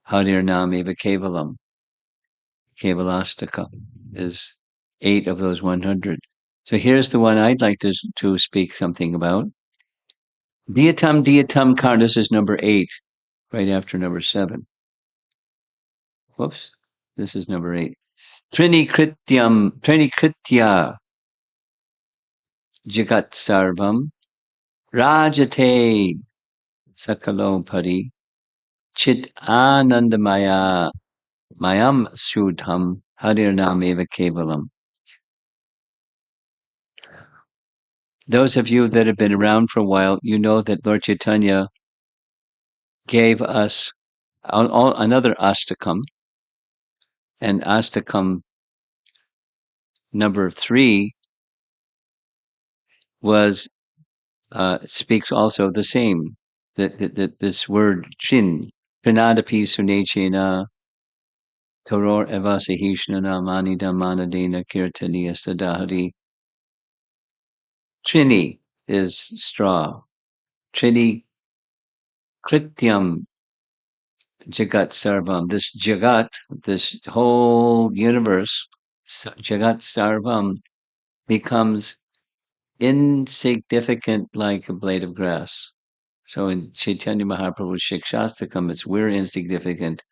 Harir Nam Eva Kevalam, Kevalastaka is 8 of those 100. So here's the one I'd like to speak something about. Diyatam Kar, this is number 8, right after number 7. Whoops, this is number 8. Trinikritya Jagat Sarvam Rajate Sakalo Pari Chit Anandamaya Mayam Sudham Harir Nameva Kevalam. Those of you that have been around for a while, you know that Lord Chaitanya gave us another Astakam, and Astakam number 3 was speaks also the same, that this word chin, Pranadapi Sunechena Toror Evasahishna Mani Damanadena Kirtaniya Sadahari. Trini is straw. Trini Krityam Jagat Sarvam. This Jagat, this whole universe, Jagat Sarvam, becomes insignificant like a blade of grass. So in Chaitanya Mahaprabhu's Shikshastakam, it's we're insignificant.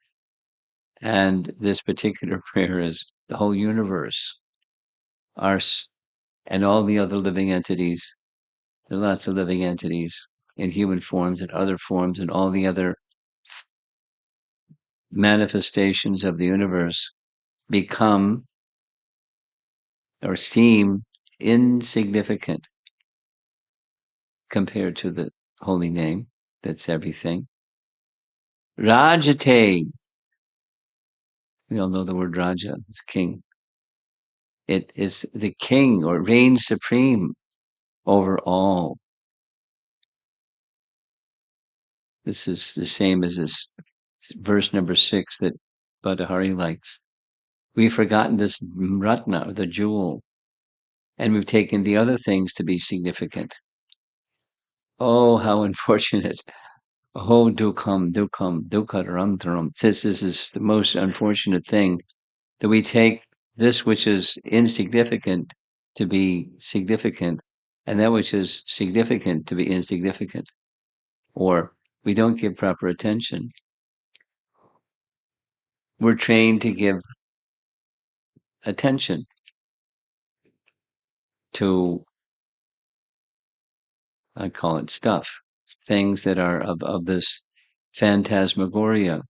And this particular prayer is the whole universe, and all the other living entities. There are lots of living entities in human forms and other forms and all the other manifestations of the universe become or seem insignificant compared to the holy name that's everything. Rajate. We all know the word Raja, it's king. It is the king or reigns supreme over all. This is the same as this verse number 6 that Badahari likes. We've forgotten this ratna, the jewel, and we've taken the other things to be significant. Oh, how unfortunate. Oh, dukkharantaram. This is the most unfortunate thing, that we take this which is insignificant to be significant, and that which is significant to be insignificant, or we don't give proper attention. We're trained to give attention to, I call it stuff, things that are of this phantasmagoria.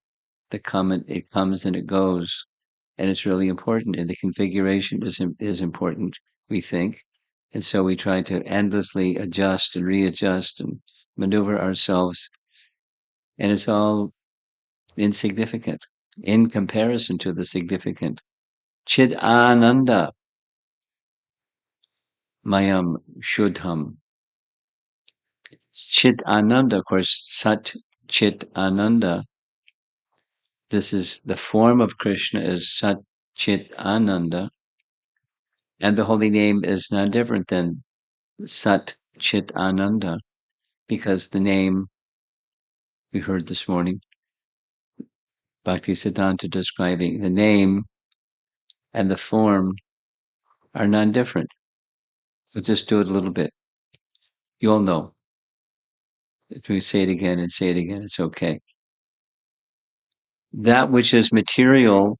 It comes and it goes, and it's really important. And the configuration is important, we think, and so we try to endlessly adjust and readjust and maneuver ourselves, and it's all insignificant in comparison to the significant. Chid Ananda Mayam Shuddham. Chit Ananda, of course, Sat Chit Ananda. This is the form of Krishna is Sat Chit Ananda. And the holy name is not different than Sat Chit Ananda, because the name we heard this morning, Bhaktisiddhanta describing the name and the form are non-different. So just do it a little bit. You all know. If we say it again and say it again, it's okay. That which is material,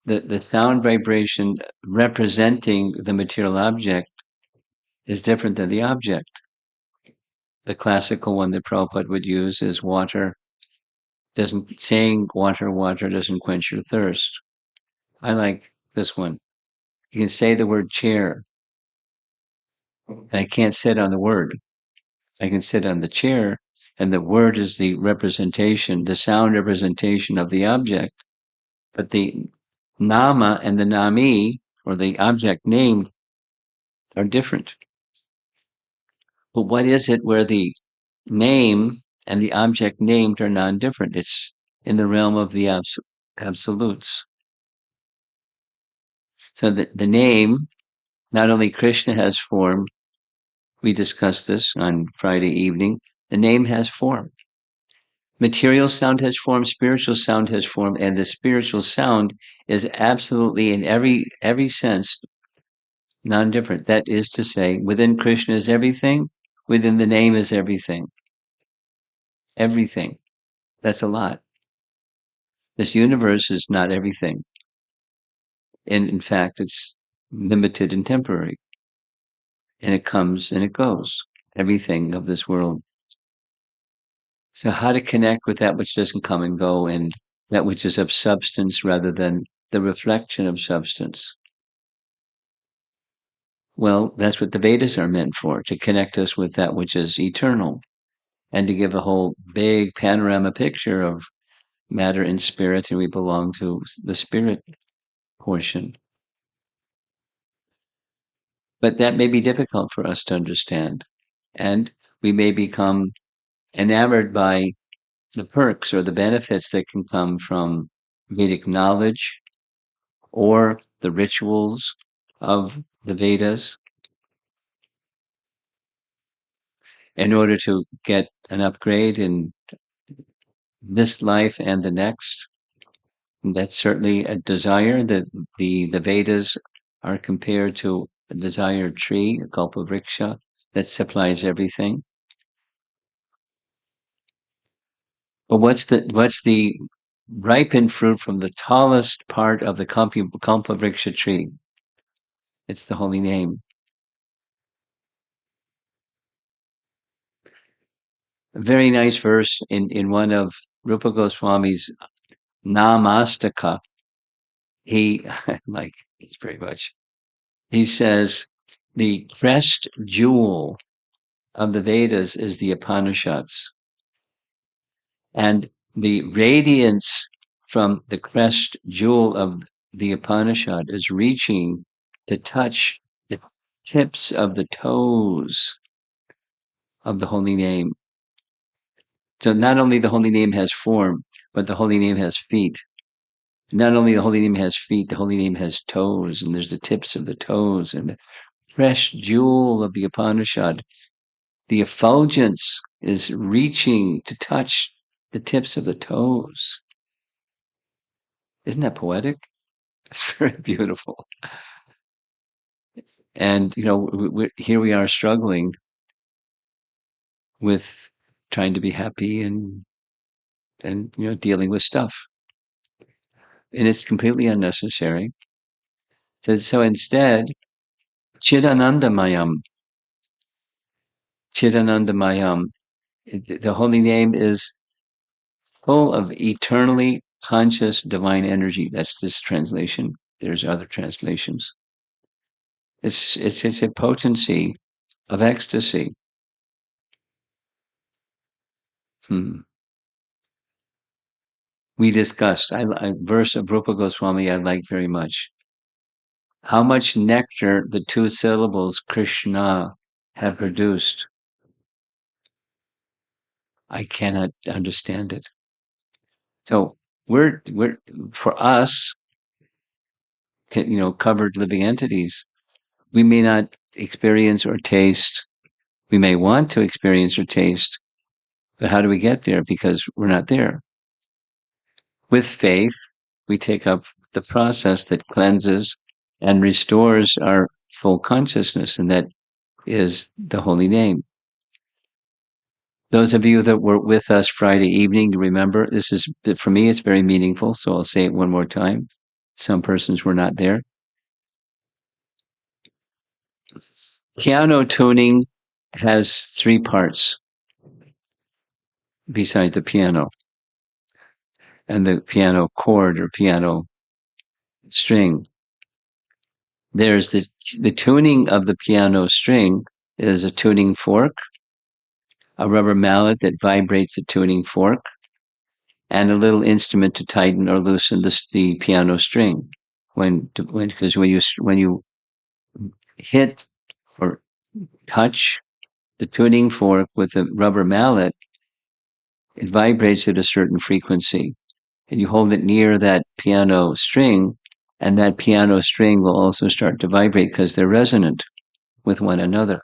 the sound vibration representing the material object is different than the object. The classical one that Prabhupada would use is water. Saying water, water doesn't quench your thirst. I like this one. You can say the word chair. And I can't sit on the word. I can sit on the chair, and the word is the representation, the sound representation of the object. But the nama and the nami, or the object named, are different. But what is it where the name and the object named are non-different? It's in the realm of the absolutes. So the name, not only Krishna has form, we discussed this on Friday evening, the name has form. Material sound has form, spiritual sound has form, and the spiritual sound is absolutely in every sense non-different. That is to say, within Krishna is everything, within the name is everything. Everything. That's a lot. This universe is not everything. And in fact, it's limited and temporary. And it comes and it goes. Everything of this world. So how to connect with that which doesn't come and go, and that which is of substance rather than the reflection of substance? Well, that's what the Vedas are meant for, to connect us with that which is eternal, and to give a whole big panorama picture of matter and spirit, and we belong to the spirit portion. But that may be difficult for us to understand, and we may become enamored by the perks or the benefits that can come from Vedic knowledge or the rituals of the Vedas in order to get an upgrade in this life and the next. And that's certainly a desire that the Vedas are compared to a desired tree, a kalpavriksha, that supplies everything. But what's the ripened fruit from the tallest part of the kalpavriksha tree? It's the holy name. A very nice verse in one of Rupa Goswami's Namastaka. He like it's very much. He says the crest jewel of the Vedas is the Upanishads, and the radiance from the crest jewel of the Upanishad is reaching to touch the tips of the toes of the holy name. So not only the holy name has form, but the holy name has feet. Not only the holy name has feet, the holy name has toes, and there's the tips of the toes, and the fresh jewel of the Upanishad. The effulgence is reaching to touch the tips of the toes. Isn't that poetic? It's very beautiful. And, here we are struggling with trying to be happy and dealing with stuff. And it's completely unnecessary. So instead, Chidanandamayam. Chidanandamayam. The holy name is full of eternally conscious divine energy. That's this translation. There's other translations. It's a potency of ecstasy. We discussed a verse of Rupa Goswami I like very much. How much nectar the two syllables Krishna have produced. I cannot understand it. So we're for us, covered living entities, we may not experience or taste. We may want to experience or taste, but how do we get there? Because we're not there. With faith, we take up the process that cleanses and restores our full consciousness, and that is the holy name. Those of you that were with us Friday evening, remember, for me, it's very meaningful, so I'll say it one more time. Some persons were not there. Piano tuning has three parts besides the piano and the piano chord or piano string. There's the tuning of the piano string is a tuning fork, a rubber mallet that vibrates the tuning fork, and a little instrument to tighten or loosen the piano string. Because when you hit or touch the tuning fork with a rubber mallet, it vibrates at a certain frequency, and you hold it near that piano string, and that piano string will also start to vibrate because they're resonant with one another.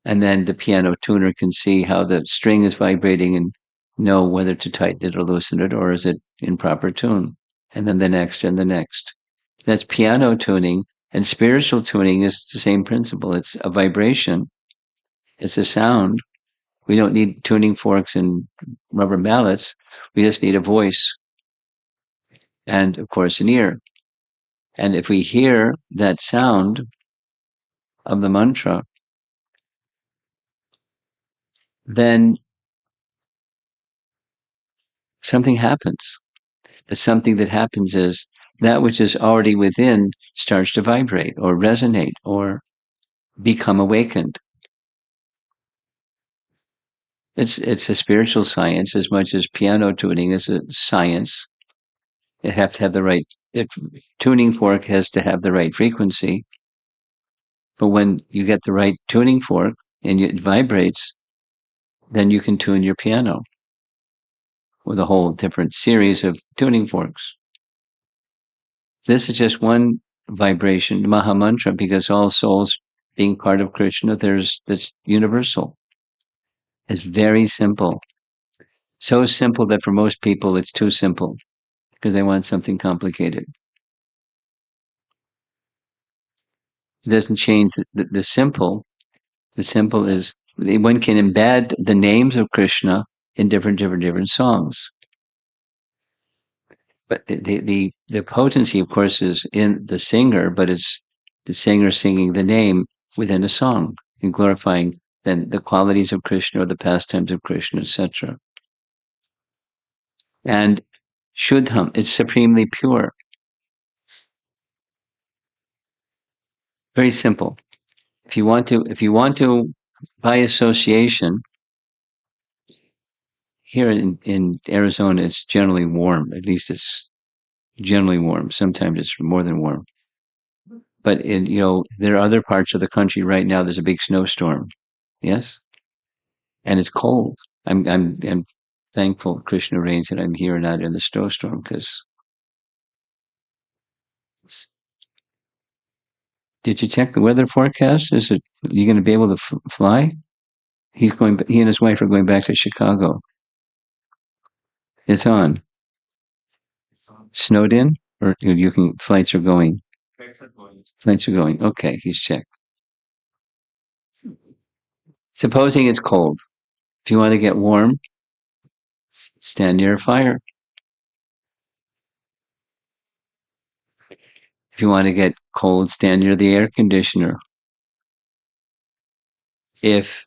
And then the piano tuner can see how the string is vibrating and know whether to tighten it or loosen it, or is it in proper tune. And then the next and the next. That's piano tuning. And spiritual tuning is the same principle. It's a vibration. It's a sound. We don't need tuning forks and rubber mallets. We just need a voice and, of course, an ear. And if we hear that sound of the mantra, then something happens. The something that happens is that which is already within starts to vibrate or resonate or become awakened. It's a spiritual science as much as piano tuning is a science. You have to have the right tuning fork has to have the right frequency. But when you get the right tuning fork and it vibrates, then you can tune your piano with a whole different series of tuning forks. This is just one vibration, Maha Mantra, because all souls being part of Krishna, there's this universal. It's very simple. So simple that for most people it's too simple because they want something complicated. It doesn't change the simple. The simple is one can embed the names of Krishna in different songs. But the potency, of course, is in the singer, but it's the singer singing the name within a song and glorifying then the qualities of Krishna or the pastimes of Krishna, etc. And Shuddham, it's supremely pure. Very simple. If you want to, by association, here in Arizona, it's generally warm. At least it's generally warm. Sometimes it's more than warm. But there are other parts of the country right now. There's a big snowstorm. Yes, and it's cold. I'm thankful Krishna rains that I'm here, not in the snowstorm. Because did you check the weather forecast? Is it you going to be able to fly? He and his wife are going back to Chicago. It's on. Snowed in, or you can flights are going. Flights are going. Okay, he's checked. Supposing it's cold. If you want to get warm, stand near a fire. If you want to get cold, stand near the air conditioner. If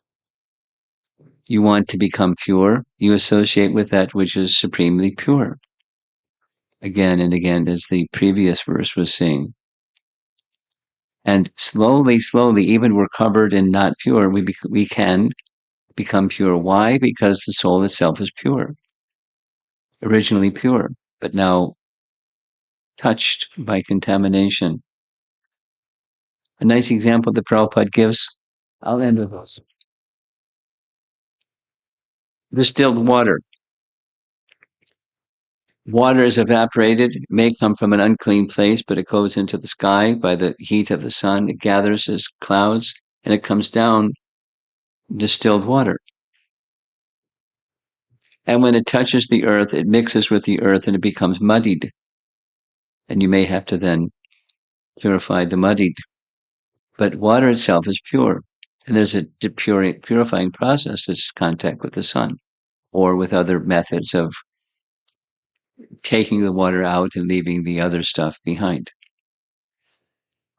you want to become pure, you associate with that which is supremely pure. Again and again, as the previous verse was saying. And slowly, even we're covered in not pure, we can become pure. Why? Because the soul itself is pure, originally pure, but now touched by contamination. A nice example that Prabhupada gives, I'll end with this. Distilled water. Water is evaporated, it may come from an unclean place, but it goes into the sky by the heat of the sun. It gathers as clouds, and it comes down distilled water. And when it touches the earth, it mixes with the earth and it becomes muddied. And you may have to then purify the muddied. But water itself is pure. And there's a purifying process. It's contact with the sun or with other methods of taking the water out and leaving the other stuff behind.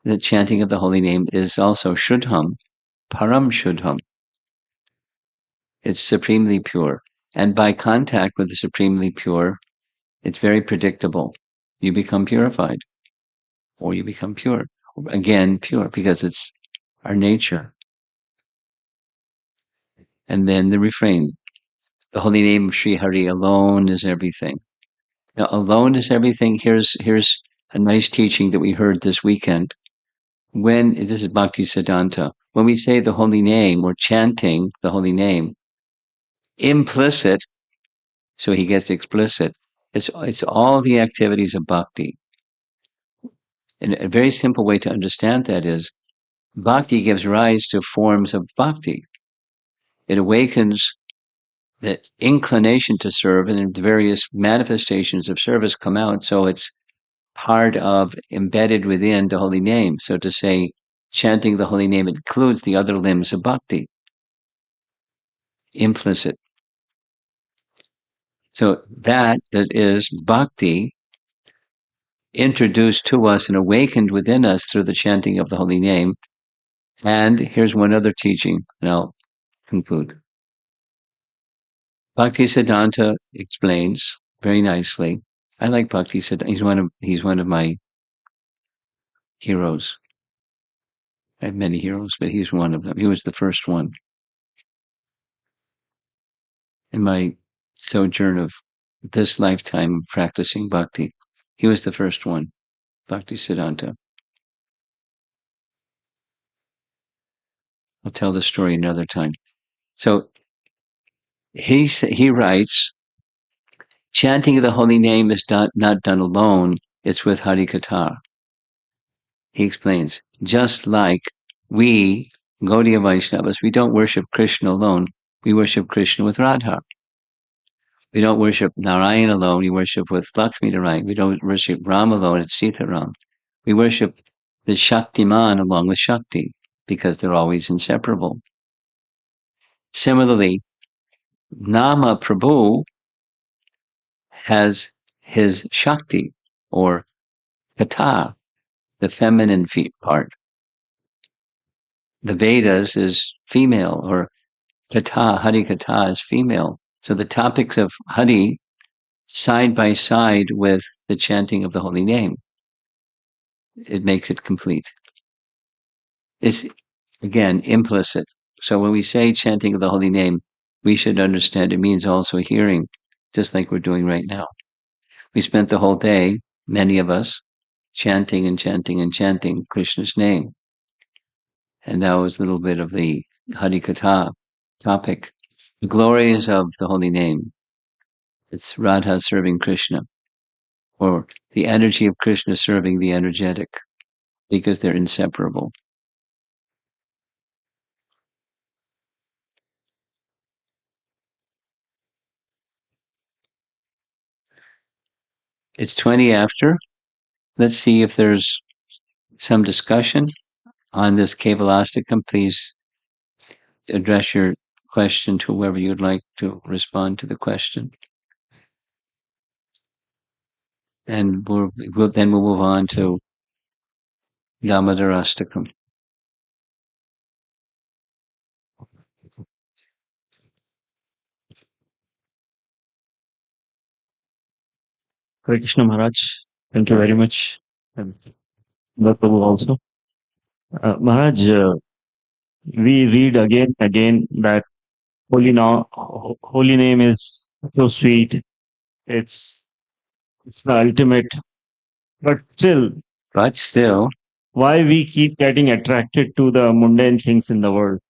The chanting of the holy name is also Shuddham, Param Shuddham. It's supremely pure. And by contact with the supremely pure, it's very predictable. You become purified or you become pure. Again, pure because it's our nature. And then the refrain, the holy name of Sri Hari alone is everything. Now, alone is everything. Here's a nice teaching that we heard this weekend. This is Bhakti Siddhanta, when we say the holy name or chanting the holy name, implicit, so he gets explicit, it's all the activities of bhakti. And a very simple way to understand that is, bhakti gives rise to forms of bhakti. It awakens the inclination to serve, and the various manifestations of service come out, so it's part of, embedded within the holy name. So to say, chanting the holy name includes the other limbs of bhakti. Implicit. So that is bhakti introduced to us and awakened within us through the chanting of the holy name. And here's one other teaching, and I'll conclude. Bhakti Siddhanta explains very nicely. I like Bhakti Siddhanta. He's one of my heroes. I have many heroes, but he's one of them. He was the first one in my sojourn of this lifetime of practicing bhakti. He was the first one, Bhakti Siddhanta. I'll tell the story another time. So he writes, chanting of the holy name is not done alone, it's with Hari Katha. He explains, just like we, Gaudiya Vaishnavas, we don't worship Krishna alone, we worship Krishna with Radha. We don't worship Narayan alone. We worship with Lakshmi Narayan. We don't worship Ram alone. It's Sita Ram. We worship the Shaktiman along with Shakti because they're always inseparable. Similarly, Nama Prabhu has his Shakti or Kata, the feminine part. The Vedas is female, or Kata, Hari Kata is female. So the topics of Hari side by side with the chanting of the holy name, it makes it complete. It's, again, implicit. So when we say chanting of the holy name, we should understand it means also hearing, just like we're doing right now. We spent the whole day, many of us, chanting and chanting and chanting Krishna's name. And now is a little bit of the Hari Katha topic. The glories of the holy name. It's Radha serving Krishna, or the energy of Krishna serving the energetic, because they're inseparable. It's 20 after. Let's see if there's some discussion on this Kevalastikam. Please address your question to whoever you'd like to respond to the question. And then we'll move on to Damodarastakam. Hare Krishna Maharaj. Thank you very much. And Lord Prabhu also. Maharaj, we read again that holy name is so sweet. It's the ultimate. But still, why we keep getting attracted to the mundane things in the world?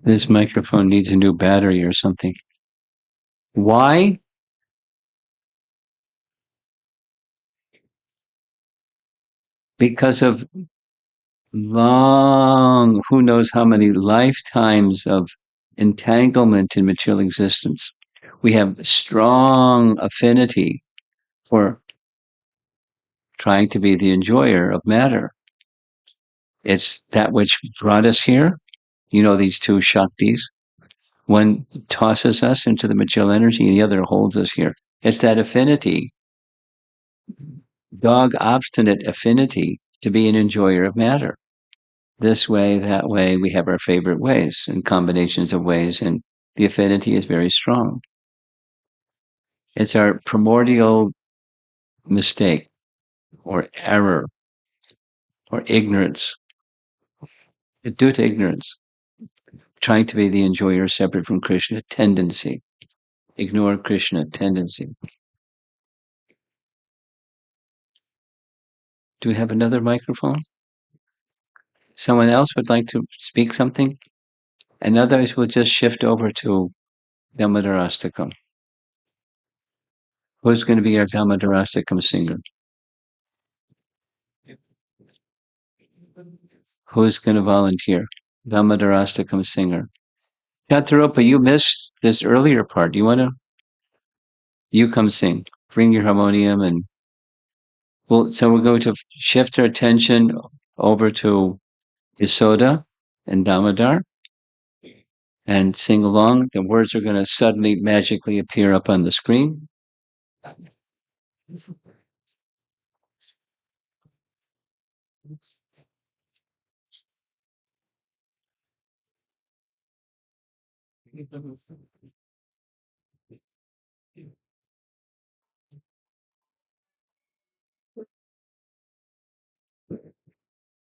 This microphone needs a new battery or something. Why? Because of long, who knows how many lifetimes of entanglement in material existence. We have strong affinity for trying to be the enjoyer of matter. It's that which brought us here. You know, these two Shaktis. One tosses us into the material energy, and the other holds us here. It's that affinity, dog obstinate affinity to be an enjoyer of matter. This way, that way, we have our favorite ways and combinations of ways, and the affinity is very strong. It's our primordial mistake or error or ignorance, due to ignorance, trying to be the enjoyer separate from Krishna, tendency. Ignore Krishna, tendency. Do we have another microphone? Someone else would like to speak something? And others will just shift over to Damodarastakam. Who's going to be our Damodarastakam singer? Who's going to volunteer? Damodarastakam singer. Chatarupa, you missed this earlier part. You come sing. Bring your harmonium and so we're going to shift our attention over to Yasoda and Damodar and sing along. The words are going to suddenly magically appear up on the screen.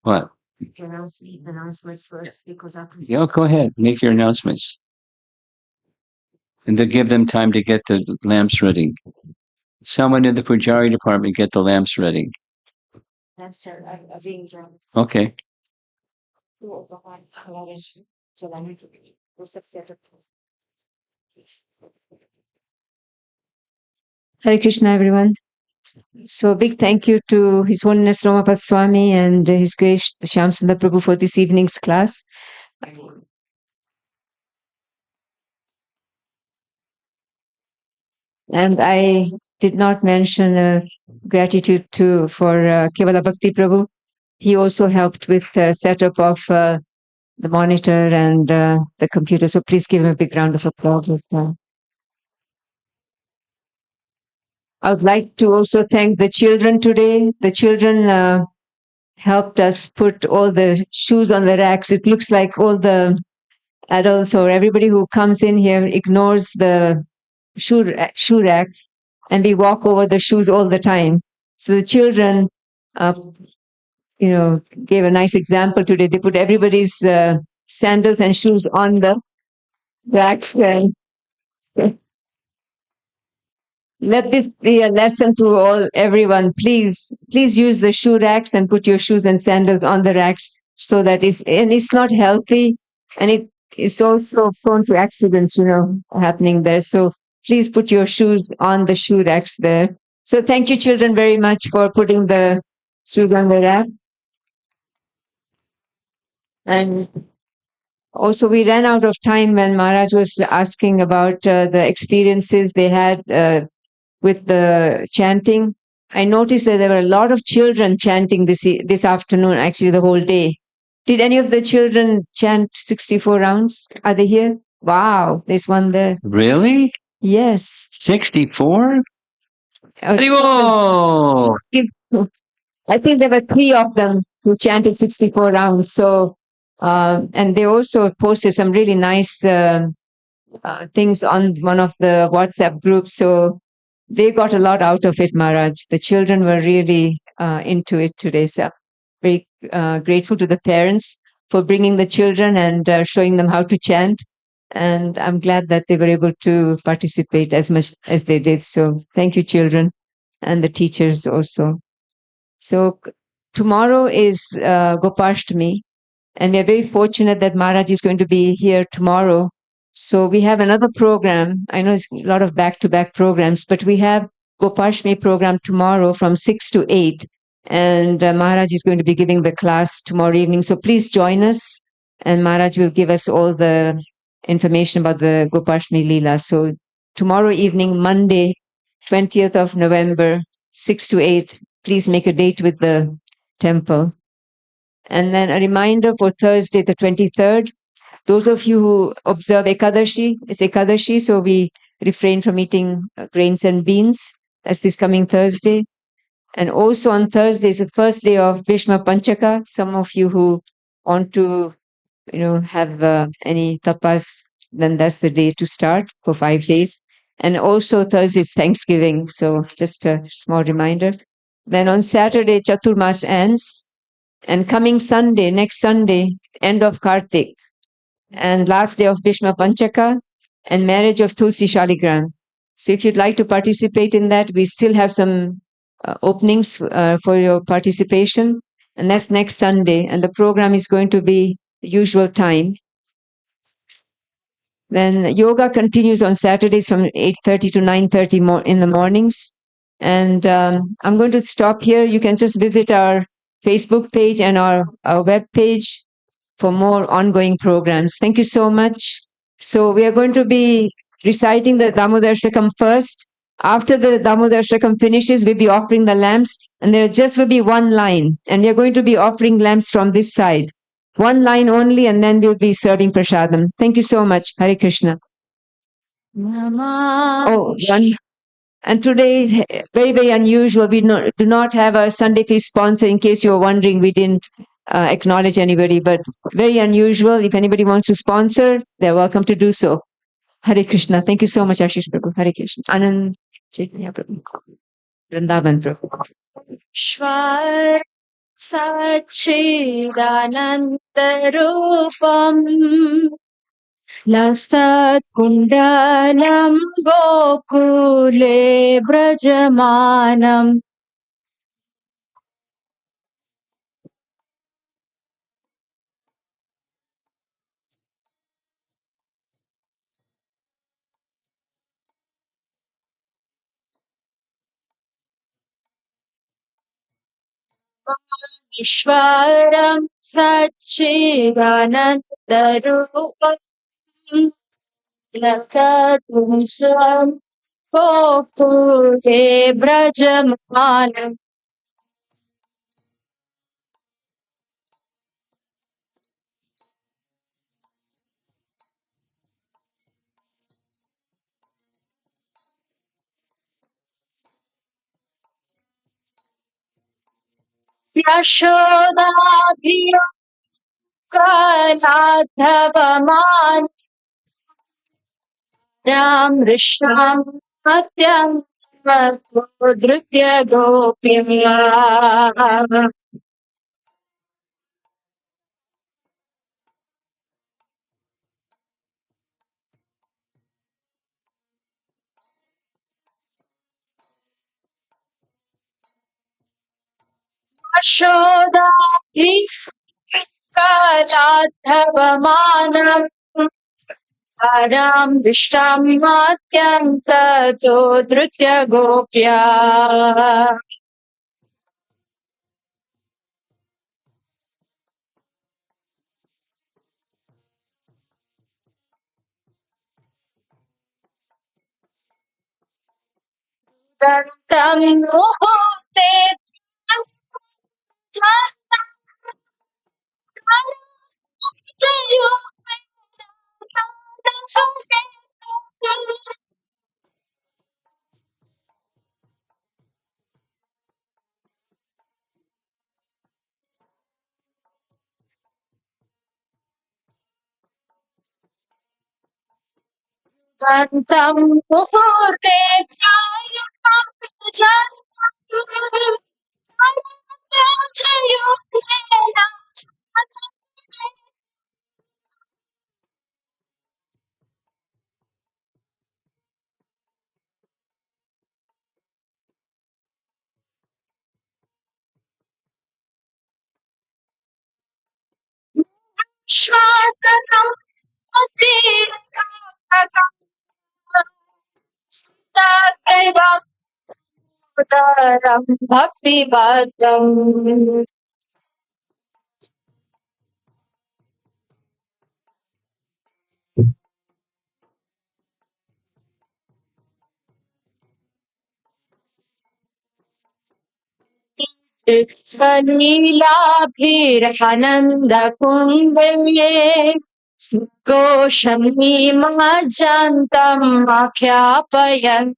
What? Announcements first because after Yeah, go ahead. Make your announcements. And to give them time to get the lamps ready. Someone in the Pujari department get the lamps ready. Okay. Hare Krishna, everyone. So a big thank you to His Holiness Ramapad Swami and His Grace Shyam Sundar Prabhu for this evening's class. And I did not mention gratitude for Kevala Bhakti Prabhu. He also helped with setup of the monitor and the computer. So please give him a big round of applause. I would like to also thank the children today. The children helped us put all the shoes on the racks. It looks like all the adults or everybody who comes in here ignores the shoe racks, and we walk over the shoes all the time. So the children, gave a nice example today. They put everybody's sandals and shoes on the racks. Let this be a lesson to everyone. Please use the shoe racks and put your shoes and sandals on the racks, so that it's not healthy, and it is also prone to accidents, happening there. So please put your shoes on the shoe racks there. So thank you, children, very much for putting the shoes on the rack. And also, we ran out of time when Maharaj was asking about the experiences they had with the chanting. I noticed that there were a lot of children chanting this afternoon, actually the whole day. Did any of the children chant 64 rounds? Are they here? Wow, there's one there. Really? Yes. 64? I think there were 3 of them who chanted 64 rounds. So, and they also posted some really nice things on one of the WhatsApp groups. So they got a lot out of it, Maharaj. The children were really into it today. So very grateful to the parents for bringing the children and showing them how to chant. And I'm glad that they were able to participate as much as they did. So thank you, children, and the teachers also. So tomorrow is Gopashtami, and we're very fortunate that Maharaj is going to be here tomorrow. So we have another program. I know it's a lot of back-to-back programs, but we have Gopashtami program tomorrow from 6 to 8. And Maharaj is going to be giving the class tomorrow evening. So please join us, and Maharaj will give us all the information about the Gopashtami Leela. So tomorrow evening, Monday, 20th of November, 6 to 8, please make a date with the temple. And then a reminder for Thursday, the 23rd. Those of you who observe Ekadashi, it's Ekadashi, so we refrain from eating grains and beans. That's this coming Thursday. And also on Thursday is the first day of Bhishma Panchaka. Some of you who want to, have any tapas, then that's the day to start for 5 days. And also Thursday is Thanksgiving, so just a small reminder. Then on Saturday, Chaturmas ends. And coming Sunday, next Sunday, end of Kartik, and last day of Bhishma Panchaka, and marriage of Tulsi Shaligram. So if you'd like to participate in that, we still have some openings for your participation. And that's next Sunday. And the program is going to be the usual time. Then yoga continues on Saturdays from 8:30 to 9:30 in the mornings. And I'm going to stop here. You can just visit our Facebook page and our web page for more ongoing programs. Thank you so much. So we are going to be reciting the Damodar Shtakam first. After the Damodar Shtakam finishes, we'll be offering the lamps, and there just will be one line. And we are going to be offering lamps from this side. One line only, and then we'll be serving prasadam. Thank you so much. Hare Krishna. Oh, one. And today is very, very unusual. We do not have a Sunday feast sponsor. In case you're wondering, we didn't acknowledge anybody, but very unusual. If anybody wants to sponsor, they're welcome to do so. Hare Krishna. Thank you so much, Ashish Prabhu. Hare Krishna. Anand Chaitanya Prabhu. Vrindavan Prabhu. Shwar Sachidanandarupam Lasat Kundalam Gokule Brajamanam Ishwaram Sachidanand तरूपम् लसतुंसम् गोकुले व्रजमानम् यशोदाभिराधवमान हृष्णाम् सत्यम् धृत्य गोप्या यशोदाभिराधवमानम् हराम् दृष्टामात्यन्ततो धृत्य गोप्या दन्तम् मुहूर्ते दन्तम् मुहूर्ते श्वासकम् भक्तिभद्रम् स्वलीलाभिरनन्दकुण्डे घोषमीमज्जन्तम् आख्यापयन्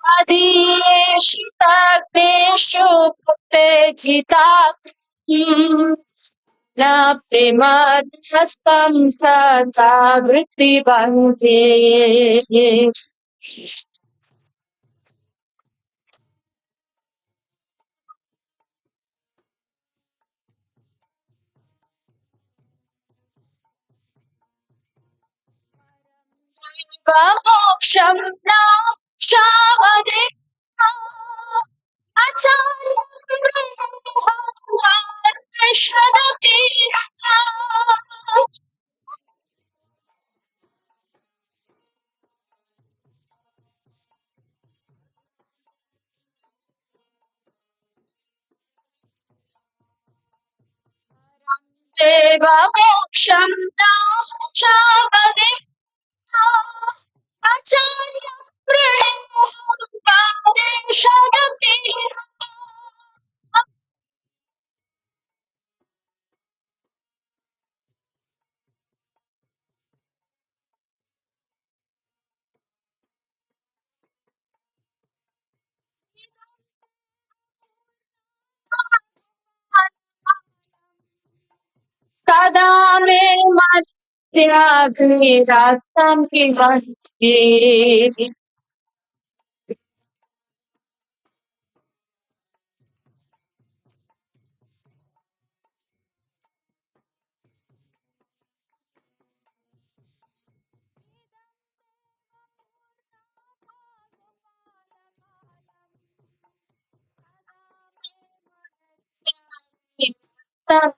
मदीयेषु तग्नेषु भक्तेजिता न प्रेमध्यस्तं सदा वृत्तिबन्धे मोक्षं न क्षामदे आचार्यश्वदपि देव मोक्षं न क्षामदे आचार्य प्रणेशदपि सदा मे मस्याभिरास्तं किमस्ति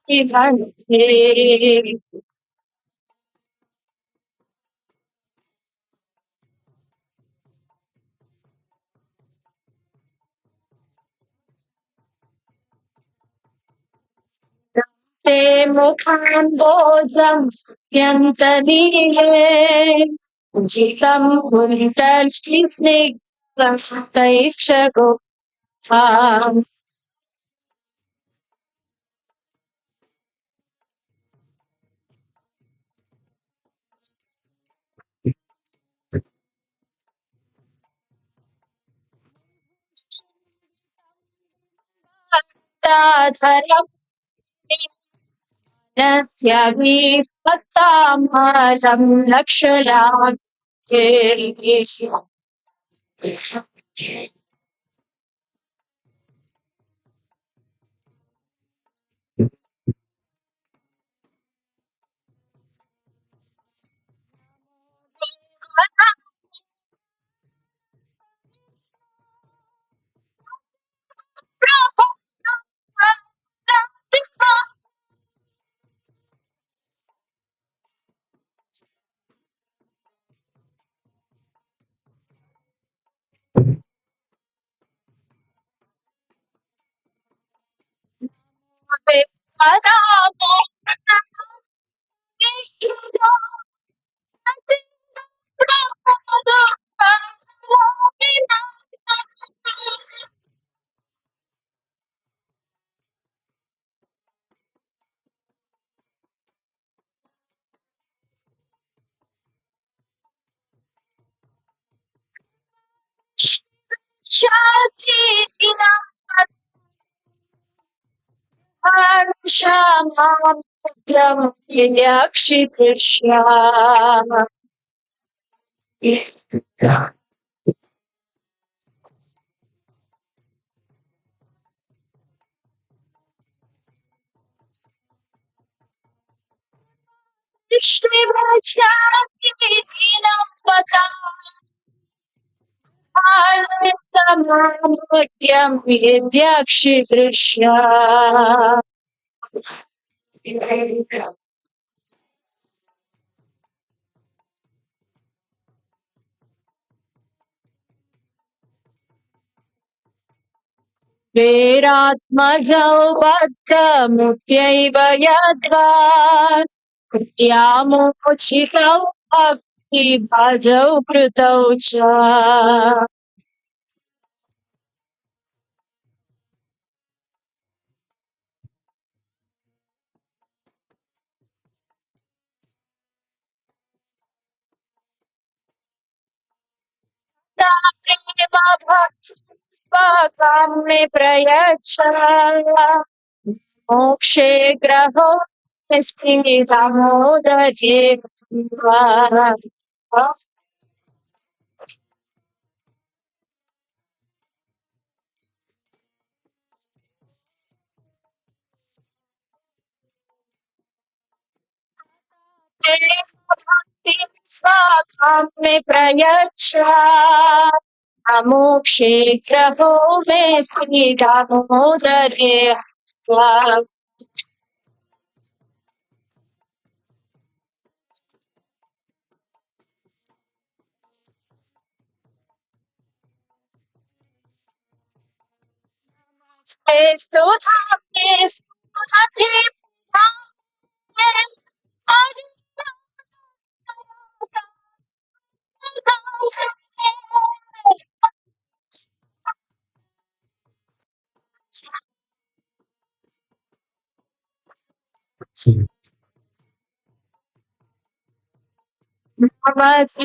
किमस्ति ते मुखाम्बोजं यन्तनीये जितं कुण्डलस्निग्धैश्च गोपाम् धरम् नत्यभिपत्तामालं लक्षलाभेषु दृश्या वेरात्मजौ बद्धमुख्यैव यद्वा कृत्यामोचितौ भक्तिभजौ कृतौ च काम्ये प्रयच्छ मोक्षे ग्रहो स्थितमोदजे स्वाकाम्ये प्रयच्छ अमोक्षे ग्रहो मे स्थितमोदरे Namaste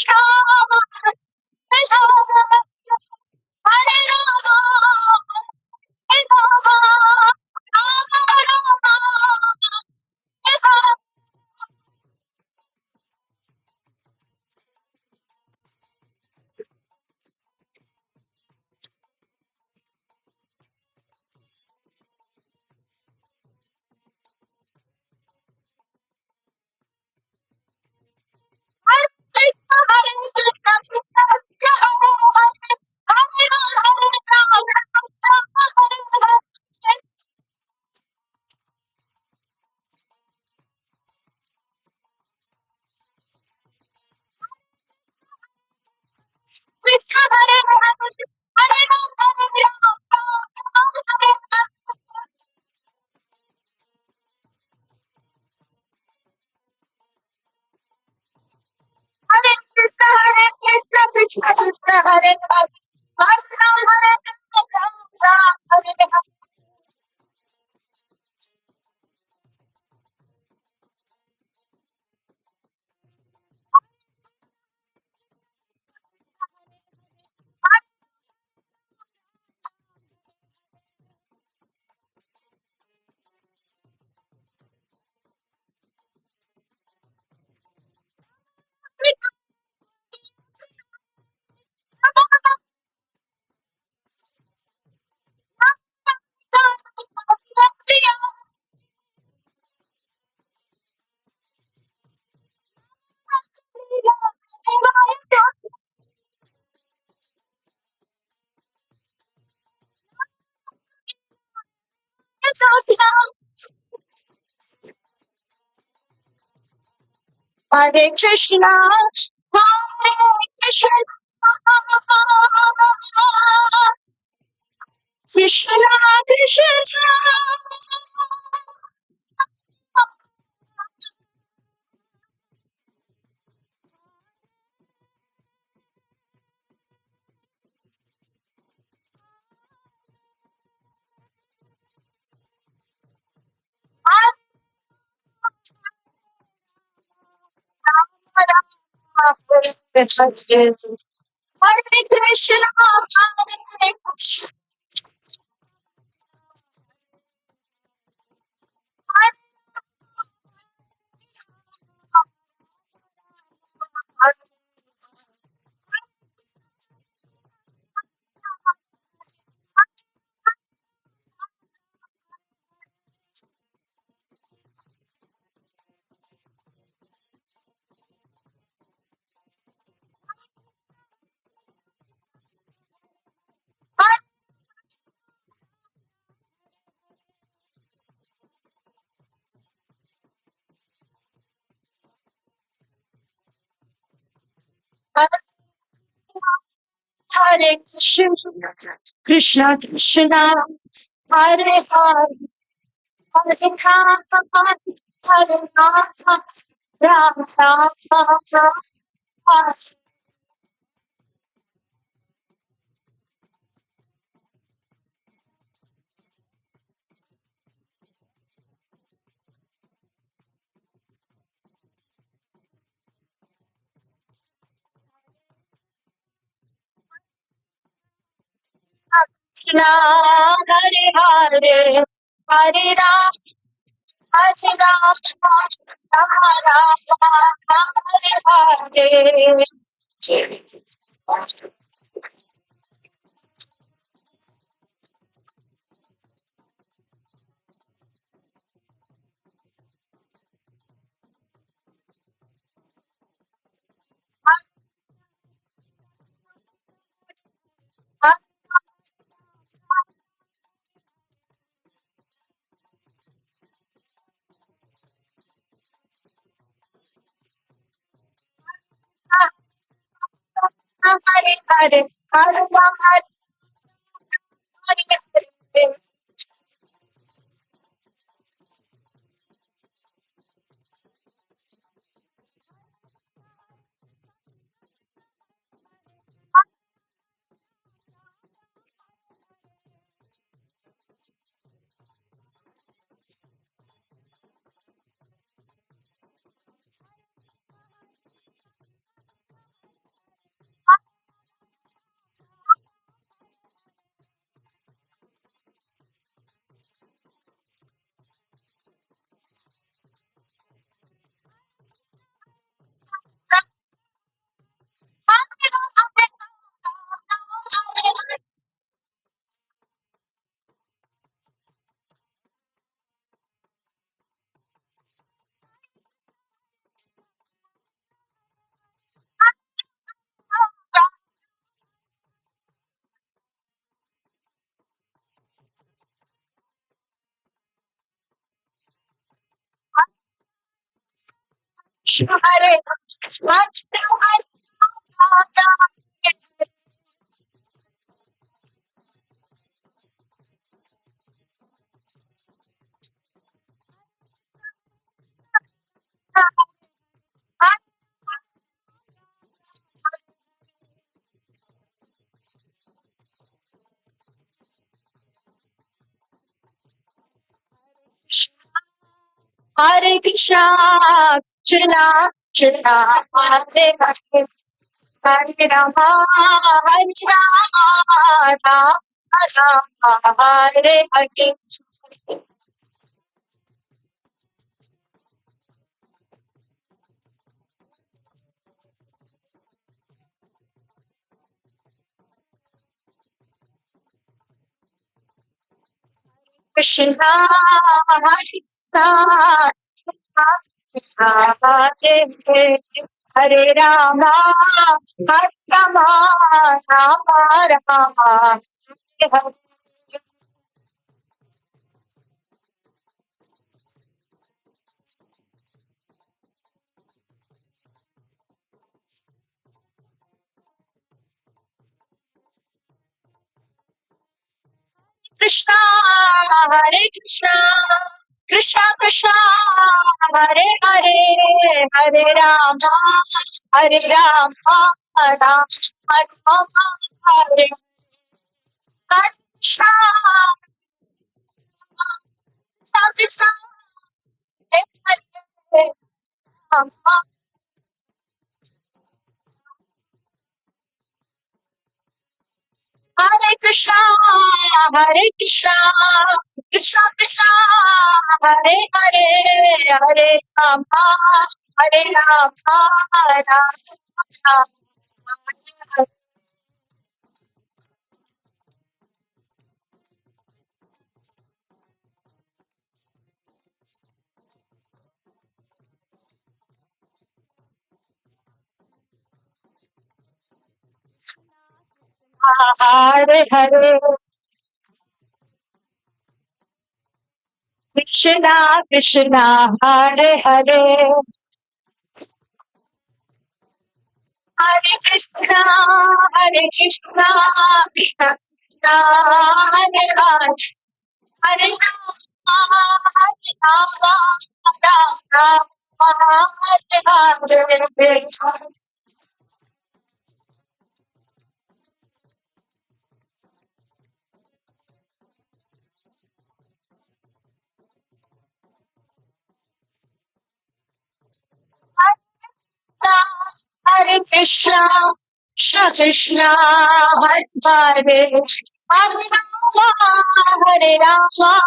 Krishna, Hare Rama, Hare Rama, Rama Rama, Hare Hare. Hare Krishna, Krishna Krishna, Hare Hare, Hare Ram, Ram Ram, Hare Hare. Hare Krishna, Hare Krishna, Krishna Krishna, Hare Krishna, Hare Krishna. Hare Krishna, Krishna Krishna, Hare Hare, Hare Rama, Hare Rama, Ram Ram, Hare Krishna, Hare Hare, Hare Ram, Hare Rama, Rama Rama, Hare Hare. Hare Hare, Hare Rama, Hare Hare. Hare Krishna, Hare Krishna, Krishna Krishna, Hare Hare, Hare Rama, Hare Rama, Rama Hare Hare. Krishna, Hare Krishna, Krishna Hare Hare Rama, Hare Rama, Rama Rama Hare Hare. Krishna, Hare Krishna, Krishna Krishna, Hare Hare, Hare Rama, Hare Rama, Rama Rama Hare Hare. Krishna, Krishna, Hare Hare, Rama. Hare Krishna, Hare Krishna, Krishna Krishna, Hare Hare, Hare Rama, Hare Rama, Rama Rama. Hare Hare, Krishna Krishna, Hare Hare, Hare Krishna, Hare Krishna, Krishna Krishna, Hare Hare, Hare Rama, Hare Rama, Rama Rama, Hare Hare. Hare Krishna, Krishna Krishna, Hare Hare, Hare Rama, Hare Rama,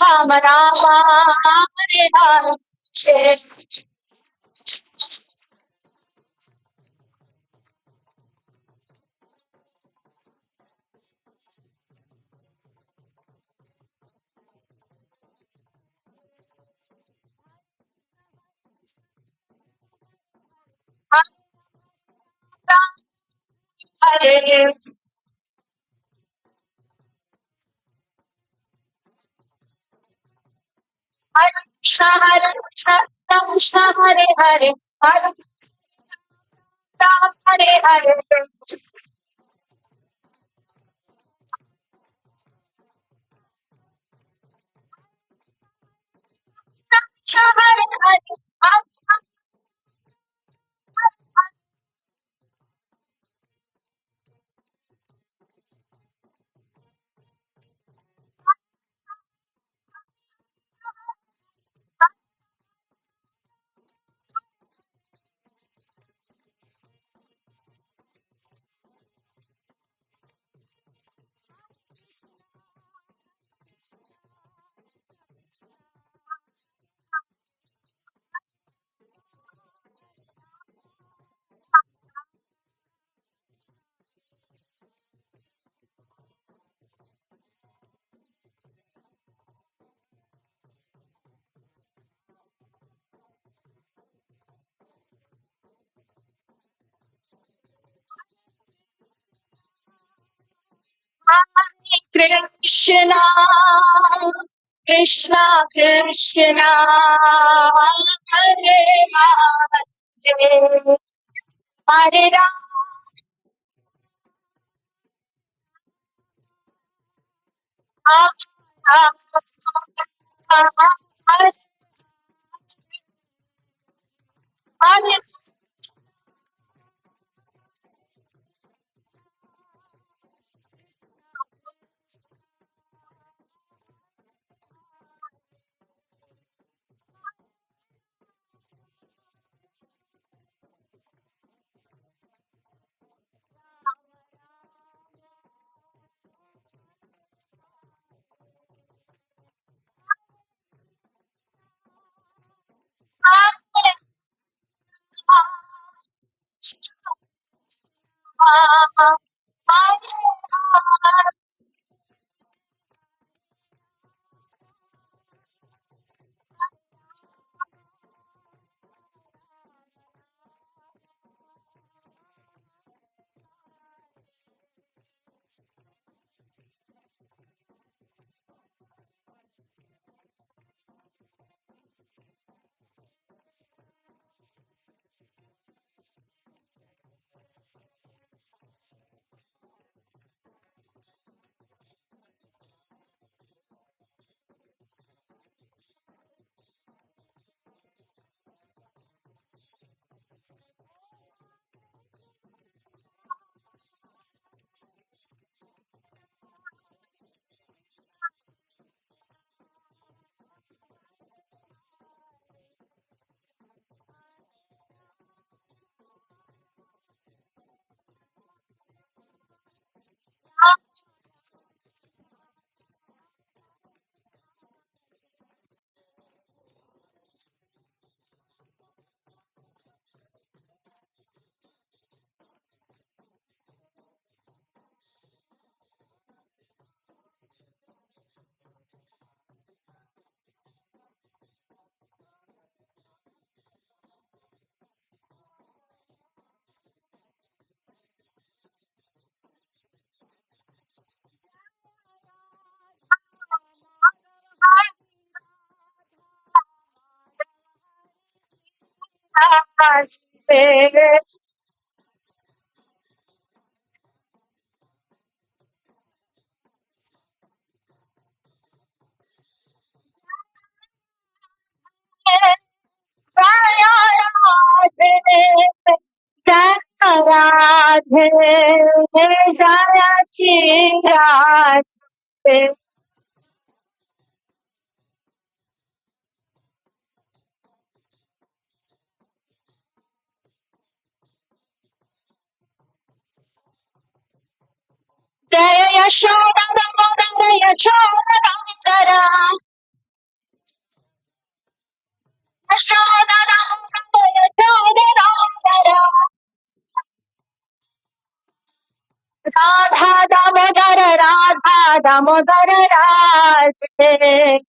Rama Rama, Hare Hare. Hare Krishna, Hare Krishna, Krishna Hare Hare, Hare Rama, Hare Hare. Krishna Hare Hare, Hare Krishna, Krishna Krishna Hare Hare Hare Rama Hare Hare Hare Radhe Jayachi Radhe Jaya Yashoda Damodara Yashoda Damodara Yashoda Damodara Yashoda Damodara Radha Damodara Radha Damodara Radhe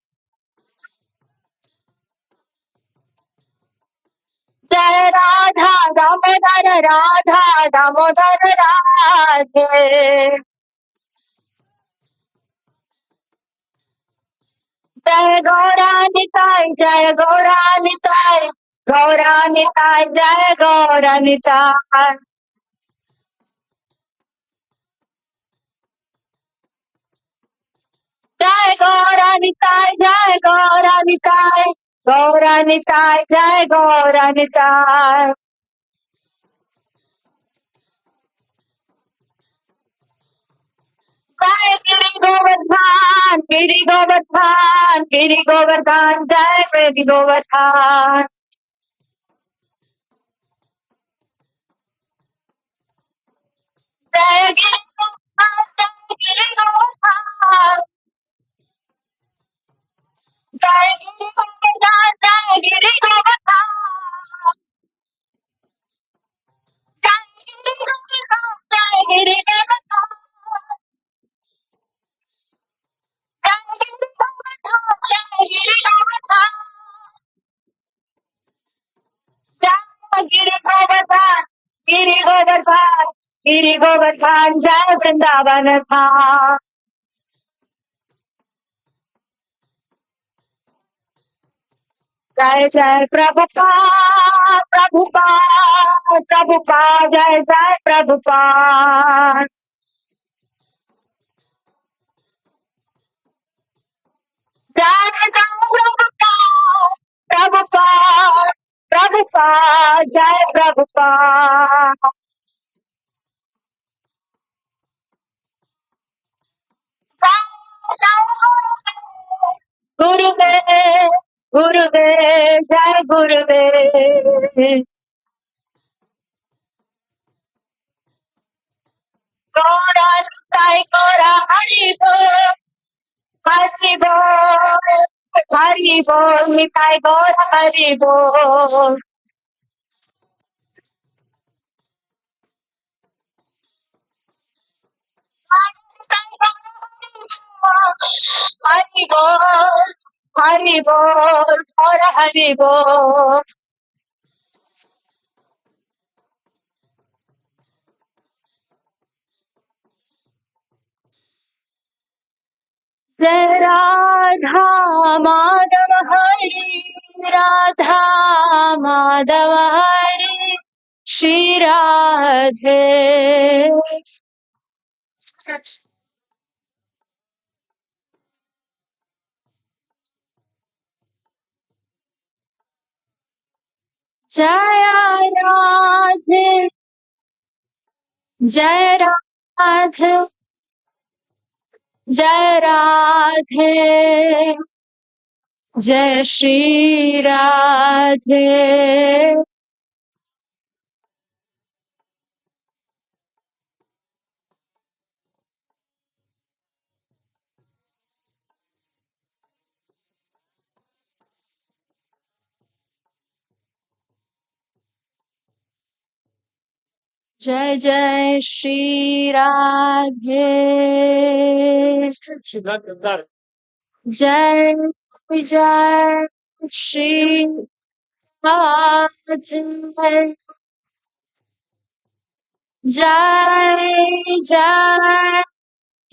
Jaya Radha Damodara Radha Damodara Radhe Jaya Gauranitai Jaya Gauranitai Gauranitai Jaya Gauranitai Jai Gauranitai, Jai Gauranitai, Gauranitai, Jai Gauranitai. Jai Giri Govardhan, Giri Govardhan, Giri Govardhan, Jai Giri Govardhan. Jai Giri Govardhan, Jai Giri Govardhan. Jai Giri Govardhan, Jai Giri Govardhan. Jai Giri Govardhan, Jai Giri Govardhan. Giri Govardhan, Giri Govardhan, Giri Govardhan, Jai Vrindavan Dham. जय जय प्रभुपाद प्रभुपाद प्रभुपाद जय जय प्रभुपाद जय जय प्रभुपाद प्रभुपाद प्रभुपाद जय प्रभुपाद गुरुदेव गुरुदेव जय गुरुदेव गौरा साई गौरा हरि बोल हरि बोल हरि बोल मिठाई गौरा हरि बोल हरि बोल हरि बोल गौरा हरि बोल जय राधा माधव हरि राधा माधव हरि श्री राधे जय राधे जय राधे जय राधे जय श्री राधे जय जय श्री राधे जय जय श्री राधे जय जय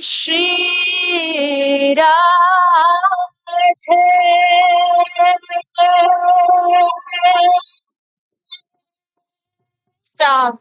Shri Radhe Stop.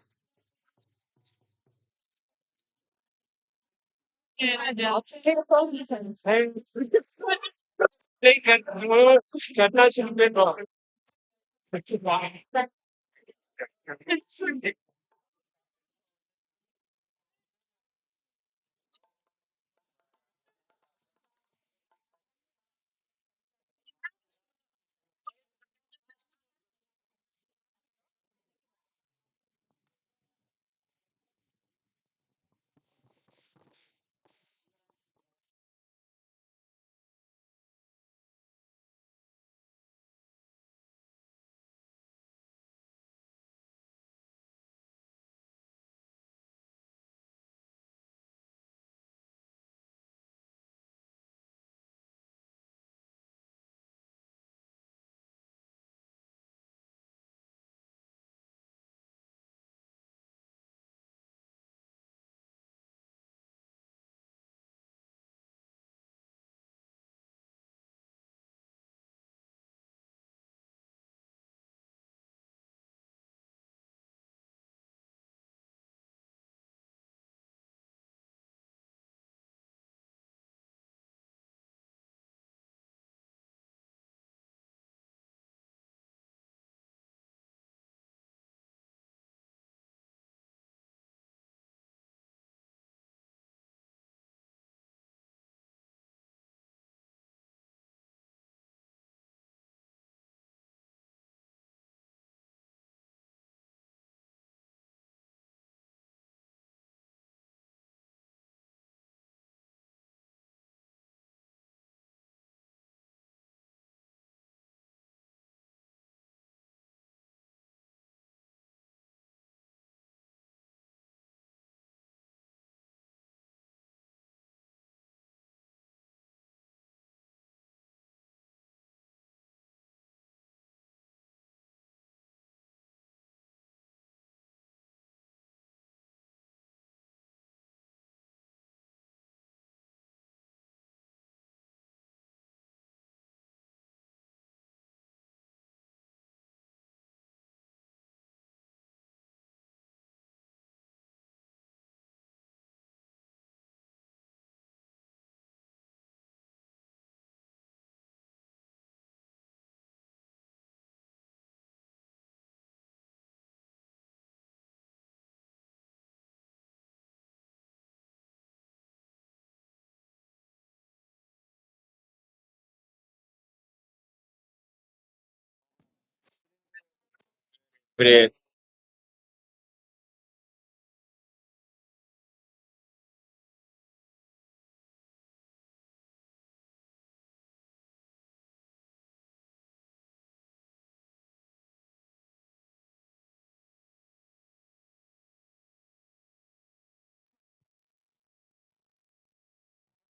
Great.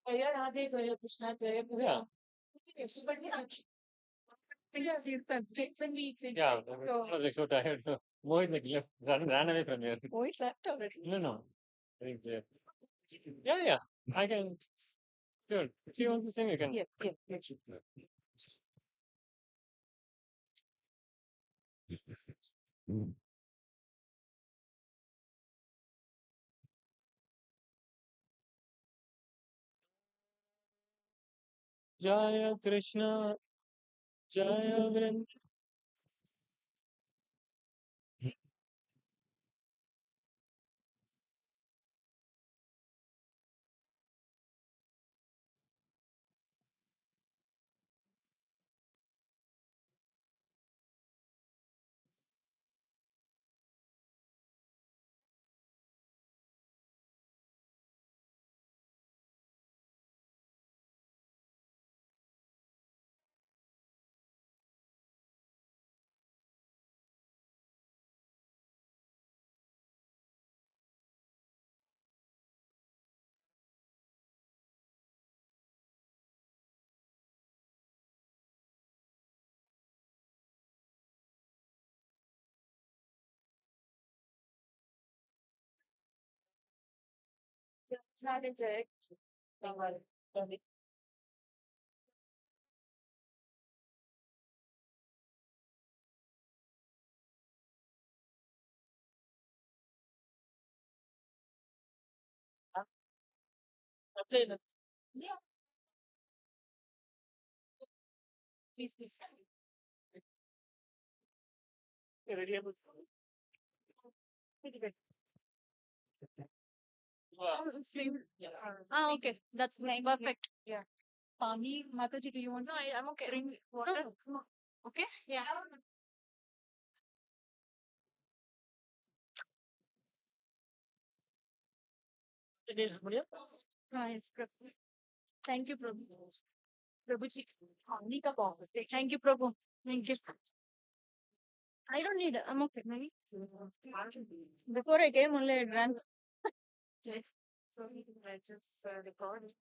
Yeah. Yeah, I was like so tired. Mohit like left, ran away from here. Mohit left already. No, no. I think yeah, yeah. I can. Sure. If you want to sing, you can. Yes, yes. Jaya Krishna, Jaya Vrinda. It's not a direct. Yeah, please, please. Ready about. Same. Ah, okay. That's perfect. Yeah. Pami, Mataji, do you want? No, I'm okay. Bring water. No. Okay. Yeah. हाँ, it's Prabhu. Thank you, Prabhu. Prabhu ji, Pami ka बहुत. Thank you, Prabhu. Thank you. I don't need. I'm okay. Maybe. Before I came, only I drank. Sorry, I just recorded.